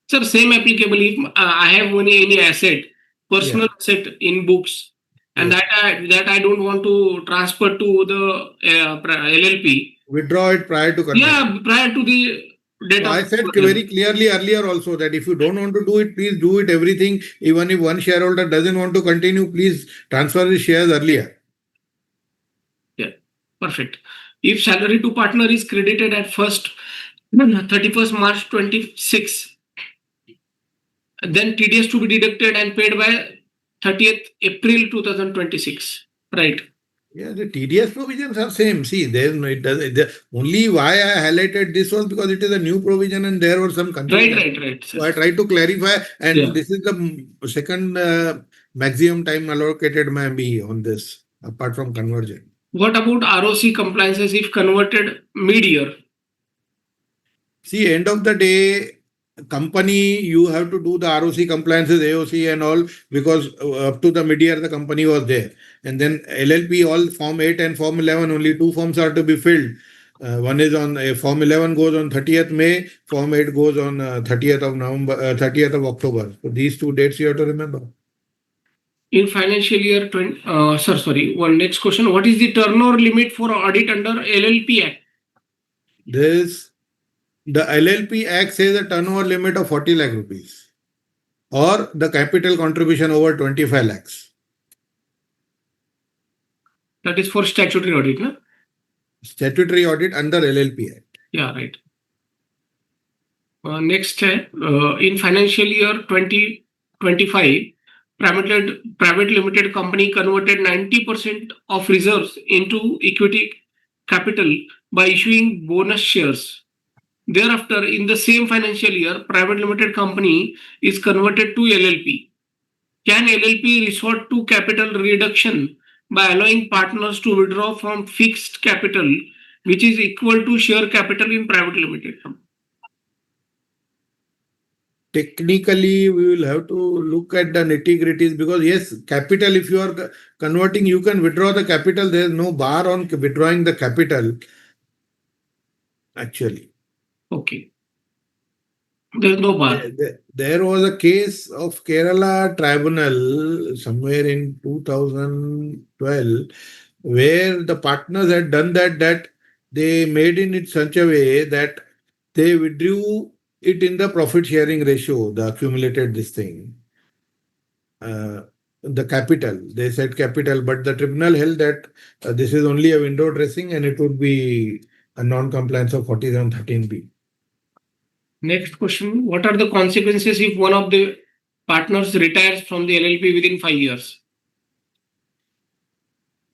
Sir, same applicable if I have any asset, personal asset in books, and Yes. that I don't want to transfer to the LLP. Withdraw it prior to conversion. Yeah, prior to the date So of I said conversion. very clearly earlier also that if you don't want to do it, please do it everything. Even if one shareholder doesn't want to continue, please transfer his shares earlier. Yeah, perfect. If salary to partner is credited at 31st March 26, then TDS to be deducted and paid by 30th April 2026. Right. Yeah, the TDS provisions are same. See, there it does. Only why I highlighted this was because it is a new provision and there was some confusion. Right. So I tried to clarify, and Yeah. this is the second maximum time allocated by me on this, apart from conversion. What about ROC compliances if converted mid-year? See, end of the day, company, you have to do the ROC compliances, AOC and all, because up to the mid-year, the company was there. And then LLP, all Form 8 and Form 11, only two forms are to be filled. One is on Form 11 goes on 30th May, Form 8 goes on 30th of November, 30th of October. So these two dates you have to remember. In financial year 20, one next question. What is the turnover limit for audit under LLP Act? The LLP Act says a turnover limit of 40 lakh rupees or the capital contribution over 25 lakhs. That is for statutory audit, no? Statutory audit under LLP Act. Yeah, right. Next, in financial year 2025, private limited company converted 90% of reserves into equity capital by issuing bonus shares. Thereafter, in the same financial year, private limited company is converted to LLP. Can LLP resort to capital reduction by allowing partners to withdraw from fixed capital, which is equal to share capital in private limited? Technically, we will have to look at the nitty-gritties because yes, capital, if you are converting, you can withdraw the capital. There is no bar on withdrawing the capital, actually. Okay. There is no bar. There was a case of Kerala tribunal somewhere in 2012 where the partners had done that they made it such a way that they withdrew it in the profit sharing ratio, the accumulated this thing. The capital, they said capital, but the tribunal held that this is only a window dressing and it would be a non-compliance of 4713B. Next question. What are the consequences if one of the partners retires from the LLP within 5 years?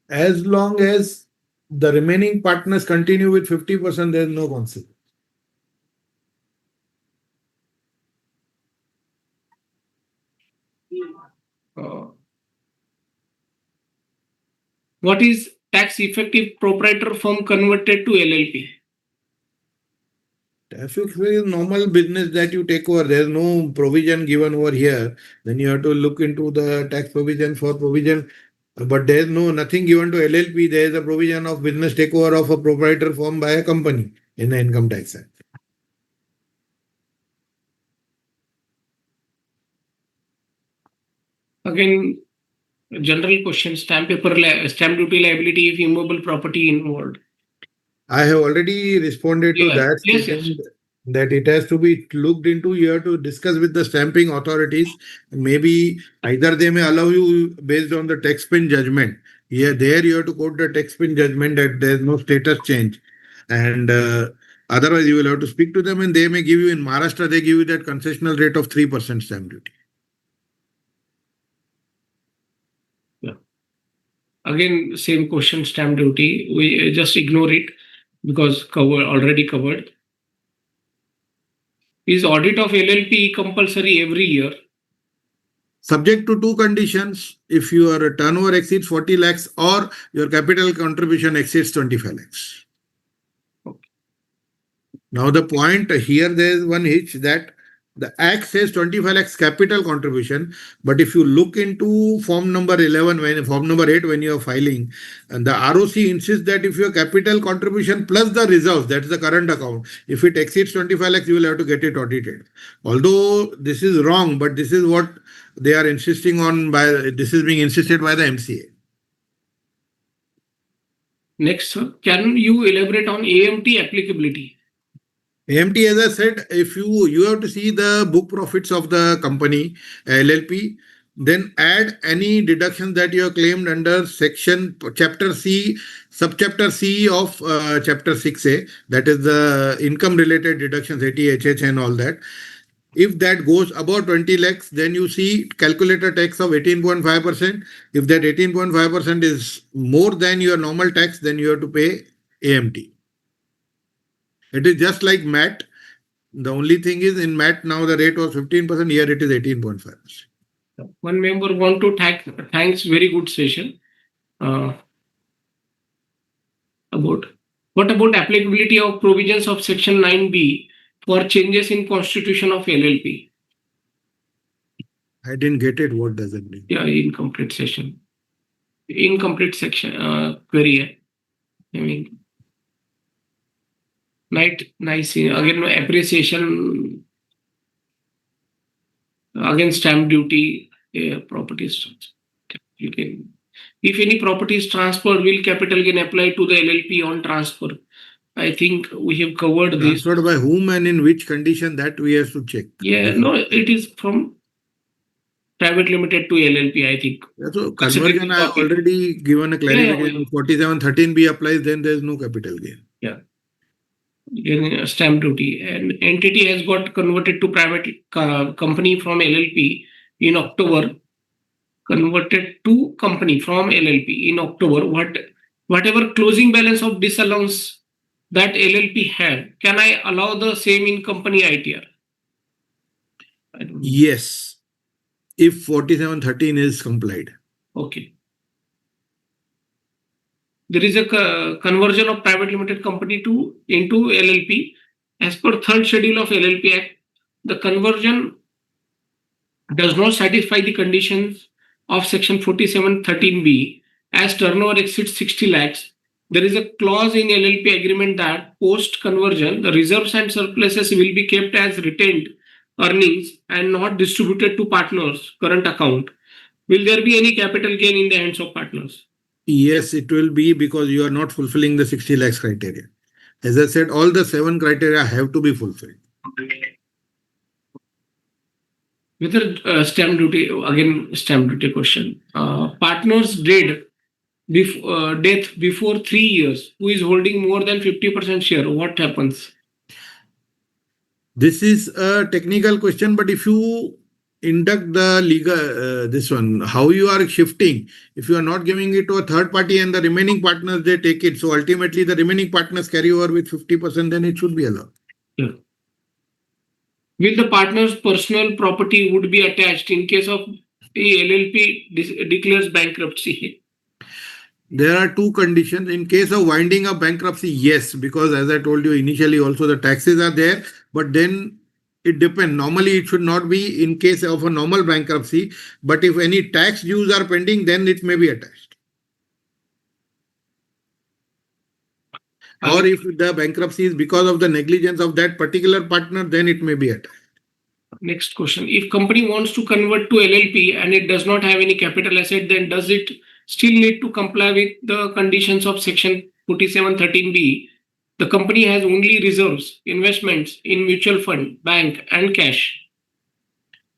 As long as the remaining partners continue with 50%, there is no consequence. What is tax effective proprietor firm converted to LLP? Tax is normal business that you take over. There is no provision given over here. Then you have to look into the tax provision for provision. But there is nothing given to LLP. There is a provision of business takeover of a proprietor firm by a company in the Income Tax Act. Again, general question: stamp duty liability if immovable property involved. I have already responded to that, stating that it has to be looked into. You have to discuss with the stamping authorities. Maybe either they may allow you based on the tax pin judgment. Yeah, there you have to quote the tax pin judgment that there is no status change. And otherwise, you will have to speak to them, and they may give you in Maharashtra, they give you that concessional rate of 3% stamp duty. Yeah. Again, same question, stamp duty. We just ignore it because already covered. Is audit of LLP compulsory every year? Subject to two conditions: if your turnover exceeds 40 lakhs or your capital contribution exceeds 25 lakhs. Okay. Now, the point here, there is one hitch that the Act says 25 lakhs capital contribution, but if you look into form number 11, when form number 8, when you are filing, and the ROC insists that if your capital contribution plus the reserves, that's the current account, if it exceeds 25 lakhs, you will have to get it audited. Although this is wrong, but this is what they are insisting on this is being insisted by the MCA. Next, sir, can you elaborate on AMT applicability? AMT, as I said, if you have to see the book profits of the company LLP, then add any deductions that you have claimed under section chapter C, subchapter C of chapter 6A, that is the income related deductions, ATHH and all that. If that goes above 20 lakhs, then you see calculate a tax of 18.5%. If that 18.5% is more than your normal tax, then you have to pay AMT. It is just like MAT. The only thing is in MAT now the rate was 15%, here it is 18.5%. One member want to thanks very good session. About what about applicability of provisions of section 9B for changes in constitution of LLP? I didn't get it. What does it mean? Yeah, incomplete session. Incomplete section query. I mean, nice again appreciation again stamp duty properties. You can, if any property is transferred, will capital gain apply to the LLP on transfer? I think we have covered this. Transferred by whom and in which condition, that we have to check. Yeah, no, it is from private limited to LLP, I think. Yeah, so conversion, I have already given a clarification. 4713B applies, then there is no capital gain. Yeah. Stamp duty, and entity has got converted to private company from LLP in October. Converted to company from LLP in October. Whatever closing balance of disallowance that LLP have, can I allow the same in company ITR? Yes, if 4713 is complied. Okay. There is a conversion of private limited company into LLP as per third schedule of LLP Act. The conversion does not satisfy the conditions of section 4713B as turnover exceeds 60 lakhs. There is a clause in LLP agreement that post conversion the reserves and surpluses will be kept as retained earnings and not distributed to partners current account. Will there be any capital gain in the hands of partners? Yes, it will be, because you are not fulfilling the 60 lakhs criteria. As I said, all the 7 criteria have to be fulfilled. Whether stamp duty, again stamp duty question. Partners dead death before 3 years, who is holding more than 50% share, what happens? This is a technical question, but if you induct the legal, this one, how you are shifting, if you are not giving it to a third party and the remaining partners, they take it. So ultimately the remaining partners carry over with 50%, then it should be allowed. Yeah. Will the partner's personal property would be attached in case of a LLP declares bankruptcy? There are two conditions. In case of winding up bankruptcy, yes, because as I told you initially also, the taxes are there, but then it depends. Normally it should not be in case of a normal bankruptcy, but if any tax dues are pending, then it may be attached. Or if the bankruptcy is because of the negligence of that particular partner, then it may be attached. Next question. If company wants to convert to LLP and it does not have any capital asset, then does it still need to comply with the conditions of section 4713B? The company has only reserves, investments in mutual fund, bank and cash.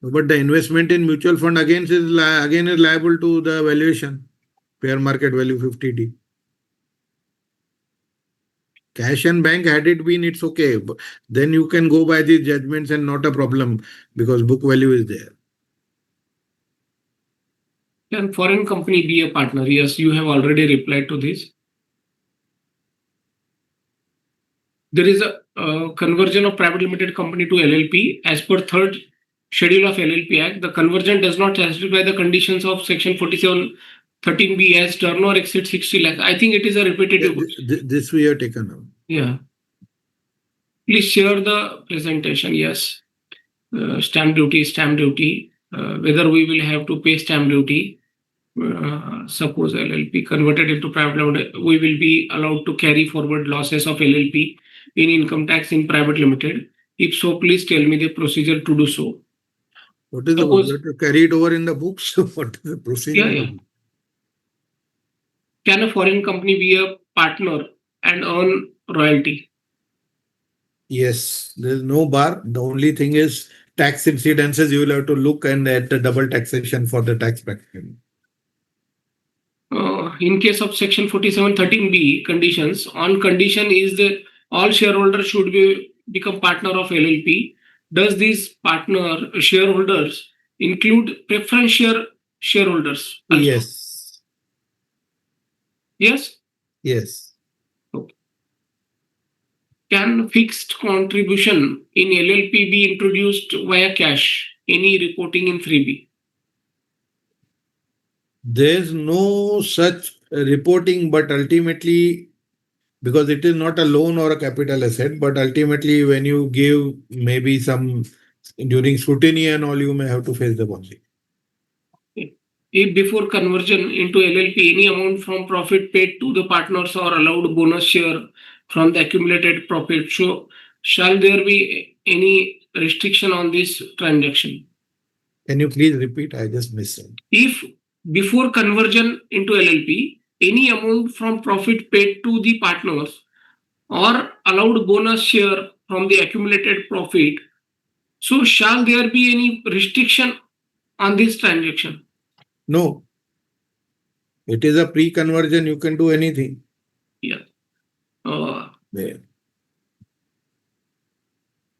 But the investment in mutual fund again is liable to the valuation, fair market value 50D. Cash and bank, had it been, it's okay. Then you can go by these judgments and not a problem because book value is there. Can foreign company be a partner? Yes, you have already replied to this. There is a conversion of private limited company to LLP as per third schedule of LLP Act. The conversion does not satisfy the conditions of section 47(13)(b) as turnover exceeds 60 lakhs. I think it is a repetitive question. This we have taken up. Yeah. Please share the presentation. Yes. Stamp duty. Whether we will have to pay stamp duty. Suppose LLP converted into private limited, we will be allowed to carry forward losses of LLP in income tax in private limited. If so, please tell me the procedure to do so. What is Suppose, the to carry it over in the books? What is the procedure? Yeah. Can a foreign company be a partner and earn royalty? Yes, there's no bar. The only thing is tax incidences. You will have to look and at the double taxation for the tax bracket. In case of section 47(13)(b) conditions, on condition is that all shareholders should become partner of LLP. Does these partner shareholders include preference shareholders also? Yes. Yes? Yes. Okay. Can fixed contribution in LLP be introduced via cash? Any reporting in 3B? There's no such reporting, but ultimately, because it is not a loan or a capital asset, but ultimately, when you give maybe some during scrutiny and all, you may have to face the policy. If before conversion into LLP, any amount from profit paid to the partners or allowed bonus share from the accumulated profit, so shall there be any restriction on this transaction? Can you please repeat? I just missed it. If before conversion into LLP, any amount from profit paid to the partners or allowed bonus share from the accumulated profit, so shall there be any restriction on this transaction? No. It is a pre-conversion. You can do anything. Yeah. Yeah.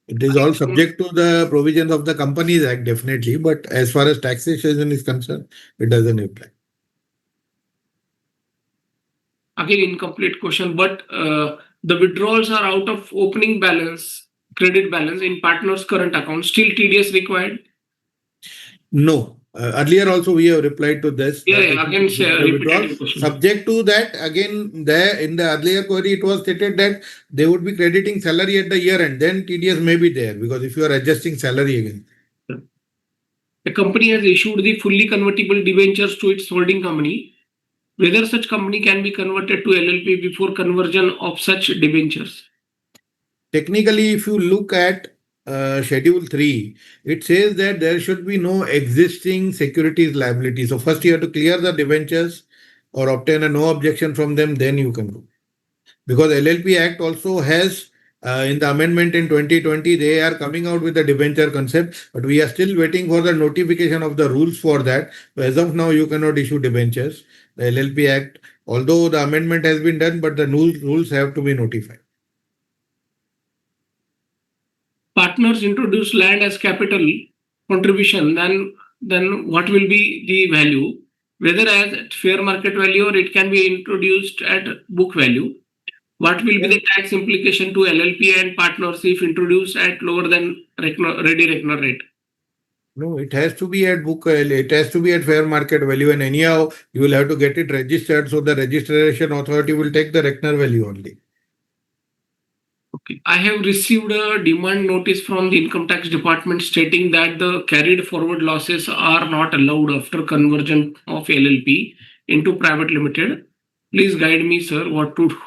It is all subject to the provisions of the Companies Act, definitely. But as far as taxation is concerned, it doesn't apply. Again, incomplete question, but the withdrawals are out of opening balance, credit balance in partner's current account. Still TDS required? No. Earlier also we have replied to this. Yeah, again, repetitive question. Subject to that, again, there in the earlier query, it was stated that they would be crediting salary at the year end. Then TDS may be there because if you are adjusting salary again. The company has issued the fully convertible debentures to its holding company. Whether such company can be converted to LLP before conversion of such debentures? Technically, if you look at Schedule 3, it says that there should be no existing securities liability. So first you have to clear the debentures or obtain a no objection from them, then you can do. Because LLP Act also has in the amendment in 2020, they are coming out with the debenture concept, but we are still waiting for the notification of the rules for that. So as of now, you cannot issue debentures. The LLP Act, although the amendment has been done, but the rules have to be notified. Partners introduce land as capital contribution, then what will be the value? Whether as fair market value or it can be introduced at book value. What will be the tax implication to LLP and partners if introduced at lower than ready reckoner rate? No, it has to be at book. It has to be at fair market value, and anyhow, you will have to get it registered. So the registration authority will take the reckoner value only. Okay. I have received a demand notice from the income tax department stating that the carried forward losses are not allowed after conversion of LLP into private limited. Please guide me, sir, what to do.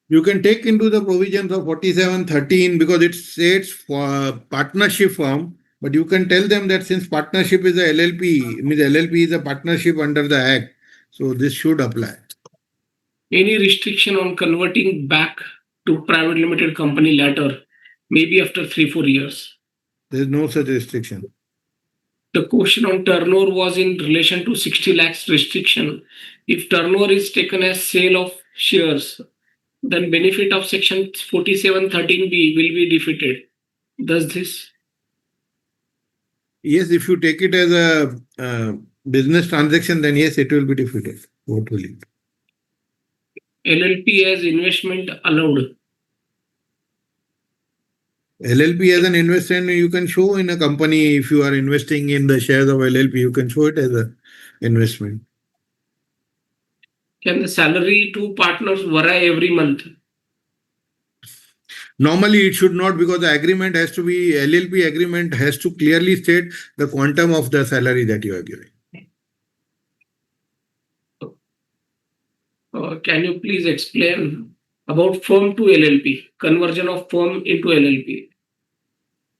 You can take into the provisions of 47(13) because it states for partnership firm, but you can tell them that since partnership is a LLP, means LLP is a partnership under the Act, so this should apply. Any restriction on converting back to private limited company later, maybe after 3-4 years? There is no such restriction. The question on turnover was in relation to 60 lakhs restriction. If turnover is taken as sale of shares, then benefit of section 47(13)(b) will be defeated. Does this? Yes, if you take it as a business transaction, then yes, it will be defeated. What will it? LLP as investment allowed. LLP as an investment, you can show in a company. If you are investing in the shares of LLP, you can show it as an investment. Can the salary to partners vary every month? Normally, it should not, because the agreement has to be, LLP agreement has to clearly state the quantum of the salary that you are giving. Can you please explain about firm to LLP, conversion of firm into LLP?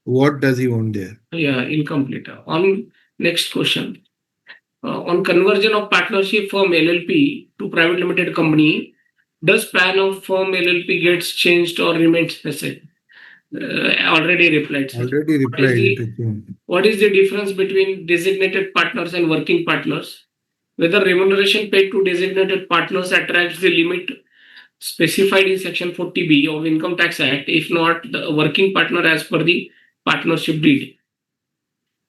What does he want there? Yeah, incomplete. On next question. On conversion of partnership firm LLP to private limited company, does plan of firm LLP gets changed or remains the same? Already replied, sir. Already replied. What is the difference between designated partners and working partners? Whether remuneration paid to designated partners attracts the limit specified in section 40B of Income Tax Act, if not the working partner as per the partnership deed.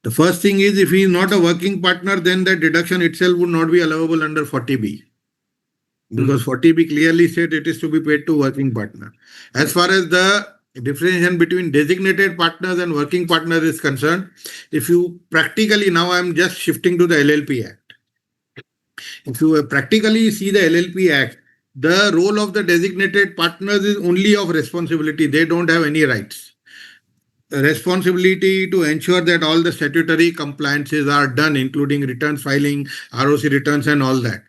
The first thing is, if he is not a working partner, then the deduction itself would not be allowable under 40B. Because 40B clearly said it is to be paid to working partner. As far as the differentiation between designated partners and working partners is concerned, if you practically, now I am just shifting to the LLP Act. If you practically see the LLP Act, the role of the designated partners is only of responsibility. They don't have any rights. Responsibility to ensure that all the statutory compliances are done, including returns filing, ROC returns and all that.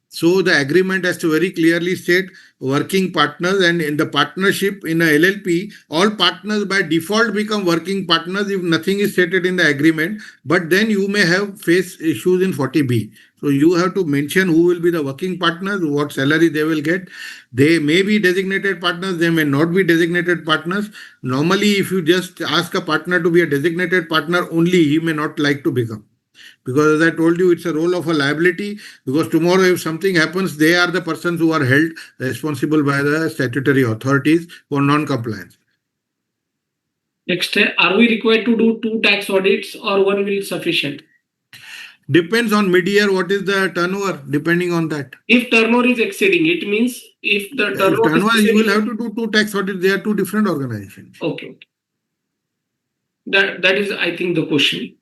So the agreement has to very clearly state working partners, and in the partnership in a LLP, all partners by default become working partners if nothing is stated in the agreement. But then you may have face issues in 40B. So you have to mention who will be the working partners, what salary they will get. They may be designated partners, they may not be designated partners. Normally, if you just ask a partner to be a designated partner only, he may not like to become. Because as I told you, it's a role of a liability, because tomorrow if something happens, they are the persons who are held responsible by the statutory authorities for non-compliance. Next, are we required to do 2 tax audits or one will be sufficient? Depends on mid-year, what is the turnover, depending on that. If turnover is exceeding, it means if the turnover is you exceeding, will have to do 2 tax audits. They are 2 different organizations. Okay. That is, I think, the question.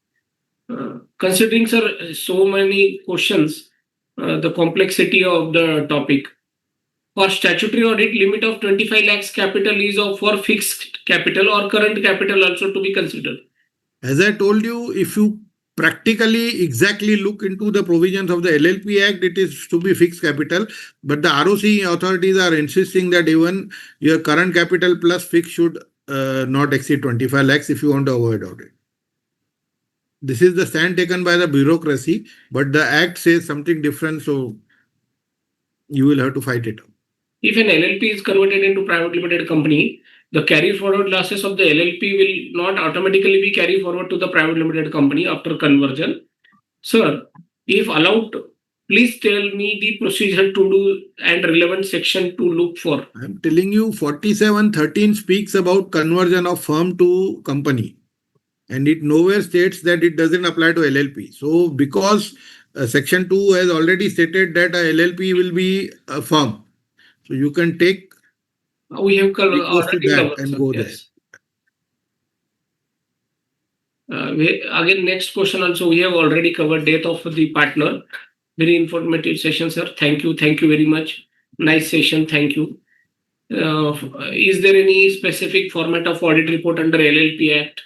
Considering, sir, so many questions, the complexity of the topic. For statutory audit, limit of 25 lakhs capital is for fixed capital or current capital also to be considered. As I told you, if you practically exactly look into the provisions of the LLP Act, it is to be fixed capital. But the ROC authorities are insisting that even your current capital plus fixed should not exceed 25 lakhs if you want to avoid audit. This is the stand taken by the bureaucracy, but the Act says something different, so you will have to fight it out. If an LLP is converted into private limited company, the carry forward losses of the LLP will not automatically be carried forward to the private limited company after conversion. Sir, if allowed, please tell me the procedure to do and relevant section to look for. I am telling you, 47(13) speaks about conversion of firm to company. And it nowhere states that it doesn't apply to LLP. So because section 2 has already stated that a LLP will be a firm. So you can take we have already that and go yes. Again, next question also, we have already covered death of the partner. Very informative session, sir. Thank you. Thank you very much. Nice session. Thank you. Is there any specific format of audit report under LLP Act?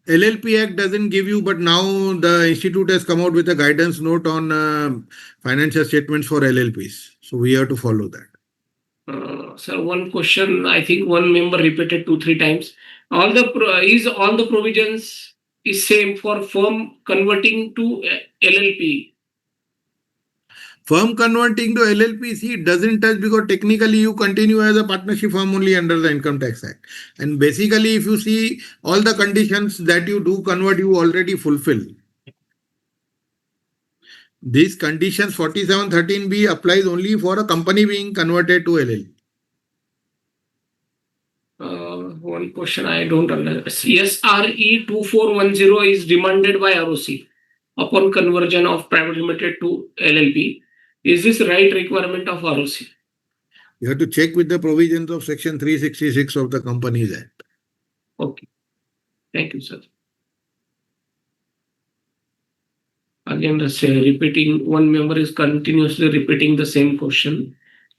LLP Act doesn't give you, but now the institute has come out with a guidance note on financial statements for LLPs. So we have to follow that. Sir, one question, I think one member repeated 2-3 times. All the provisions is same for firm converting to LLP. Firm converting to LLP, see, it doesn't touch, because technically you continue as a partnership firm only under the Income Tax Act. And basically, if you see, all the conditions that you do convert, you already fulfill. These conditions 4713B applies only for a company being converted to LLP. One question I don't understand. SRE 2410 is demanded by ROC upon conversion of private limited to LLP. Is this right requirement of ROC? You have to check with the provisions of Section 366 of the Companies Act. Okay. Thank you, sir. Again, repeating, one member is continuously repeating the same question.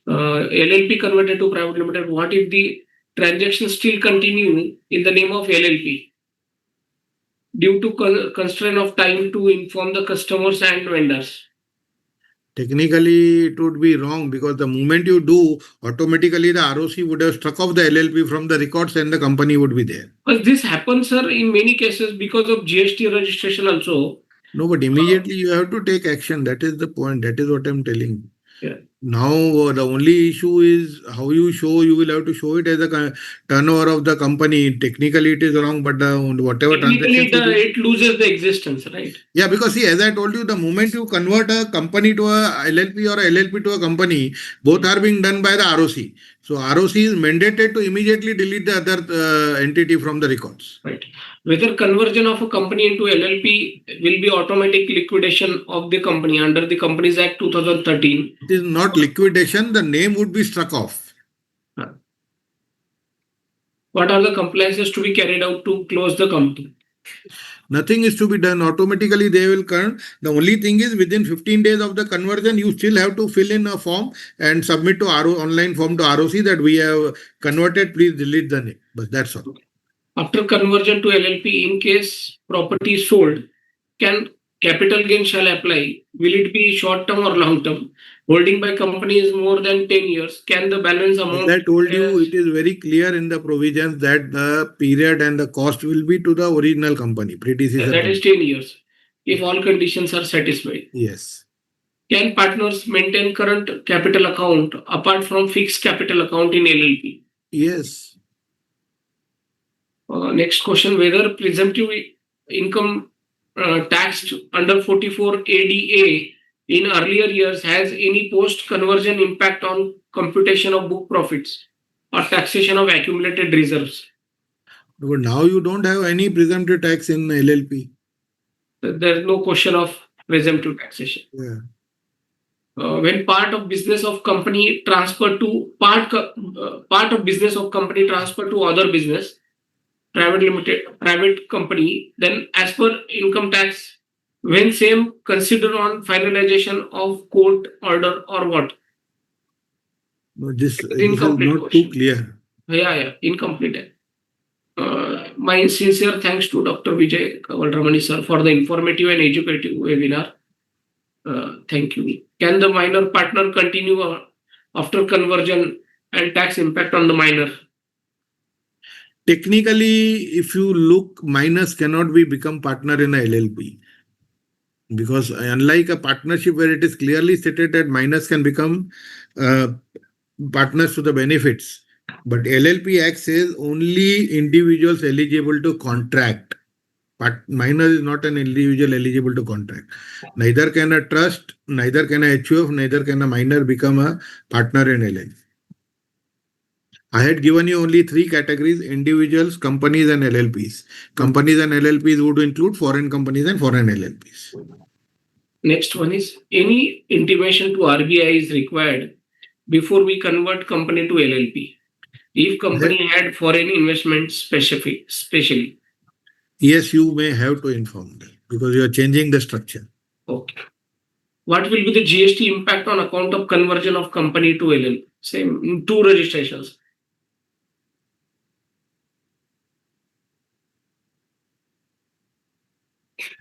LLP converted to private limited, what if the transaction still continue in the name of LLP due to constraint of time to inform the customers and vendors? Technically, it would be wrong because the moment you do, automatically the ROC would have struck off the LLP from the records and the company would be there. But this happens, sir, in many cases because of GST registration also. No, but immediately you have to take action. That is the point. That is what I'm telling. Yeah. Now, the only issue is how you show. You will have to show it as a turnover of the company. Technically, it is wrong, but whatever Technically, transactions it loses the existence, right? yeah, because see, as I told you, the moment you convert a company to a LLP or a LLP to a company, both are being done by the ROC. So ROC is mandated to immediately delete the other entity from the records. Right. Whether conversion of a company into LLP will be automatic liquidation of the company under the Companies Act 2013. It is not liquidation, the name would be struck off. What are the compliances to be carried out to close the company? Nothing is to be done. Automatically they will come. The only thing is within 15 days of the conversion, you still have to fill in a form and submit to online form to ROC that we have converted, please delete the name. But that's all. After conversion to LLP, in case property is sold, can capital gain shall apply? Will it be short term or long term? Holding by company is more than 10 years. Can the balance amount? As I told you, it is very clear in the provisions that the period and the cost will be to the original company, predecessor. That is 10 years, if all conditions are satisfied. Yes. Can partners maintain current capital account apart from fixed capital account in LLP? Yes. Next question, whether presumptive income taxed under 44 ADA in earlier years has any post-conversion impact on computation of book profits or taxation of accumulated reserves? But now you don't have any presumptive tax in LLP. There is no question of presumptive taxation. Yeah. When part of business of company transfer to part of business of company transfer to other business, private company, then as per income tax, when same consider on finalization of court order or what? No, this is Incomplete not question. too clear. Yeah, incomplete. My sincere thanks to Dr. Vijay Kavalramani sir for the informative and educative webinar. Thank you. Can the minor partner continue after conversion and tax impact on the minor? Technically, if you look, minors cannot be become partner in a LLP. Because unlike a partnership where it is clearly stated that minors can become partners to the benefits, but LLP Act says only individuals eligible to contract. But minor is not an individual eligible to contract. Neither can a trust, neither can a HUF, neither can a minor become a partner in LLP. I had given you only three categories: individuals, companies, and LLPs. Companies and LLPs would include foreign companies and foreign LLPs. Next one is, any intimation to RBI is required before we convert company to LLP if company had foreign investment specially. Yes, you may have to inform them because you are changing the structure. Okay. What will be the GST impact on account of conversion of company to LLP? Same in two registrations.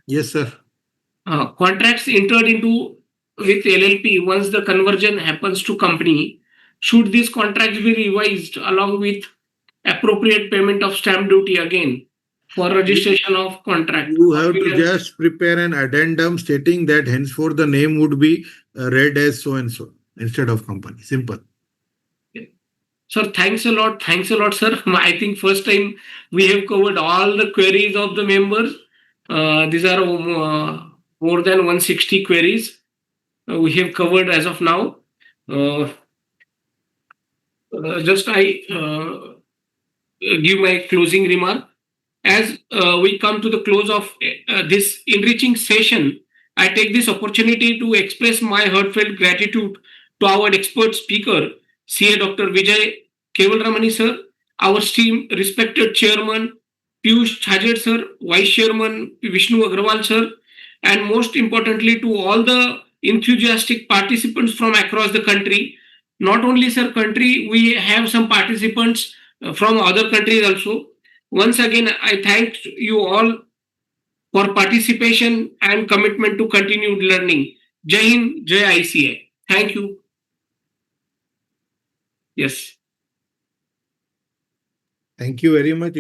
Yes, sir. Contracts entered into with LLP once the conversion happens to company, should these contracts be revised along with appropriate payment of stamp duty again for registration of contract? You have to just prepare an addendum stating that henceforth the name would be read as so and so instead of company. Simple. Sir, thanks a lot. Thanks a lot, sir. I think first time we have covered all the queries of the members. These are more than 160 queries. we have covered as of now. Just I give my closing remark. As we come to the close of this enriching session, I take this opportunity to express my heartfelt gratitude to our expert speaker, CA Dr. Vijay Kevalramani sir, our esteemed respected chairman, Piyush Chhajer sir, vice chairman, Vishnu Agrawal sir, and most importantly to all the enthusiastic participants from across the country. Not only sir country, we have some participants from other countries also. Once again, I thank you all for participation and commitment to continued learning. Jai Hind, Jai ICA. Thank you. Yes. Thank you very much.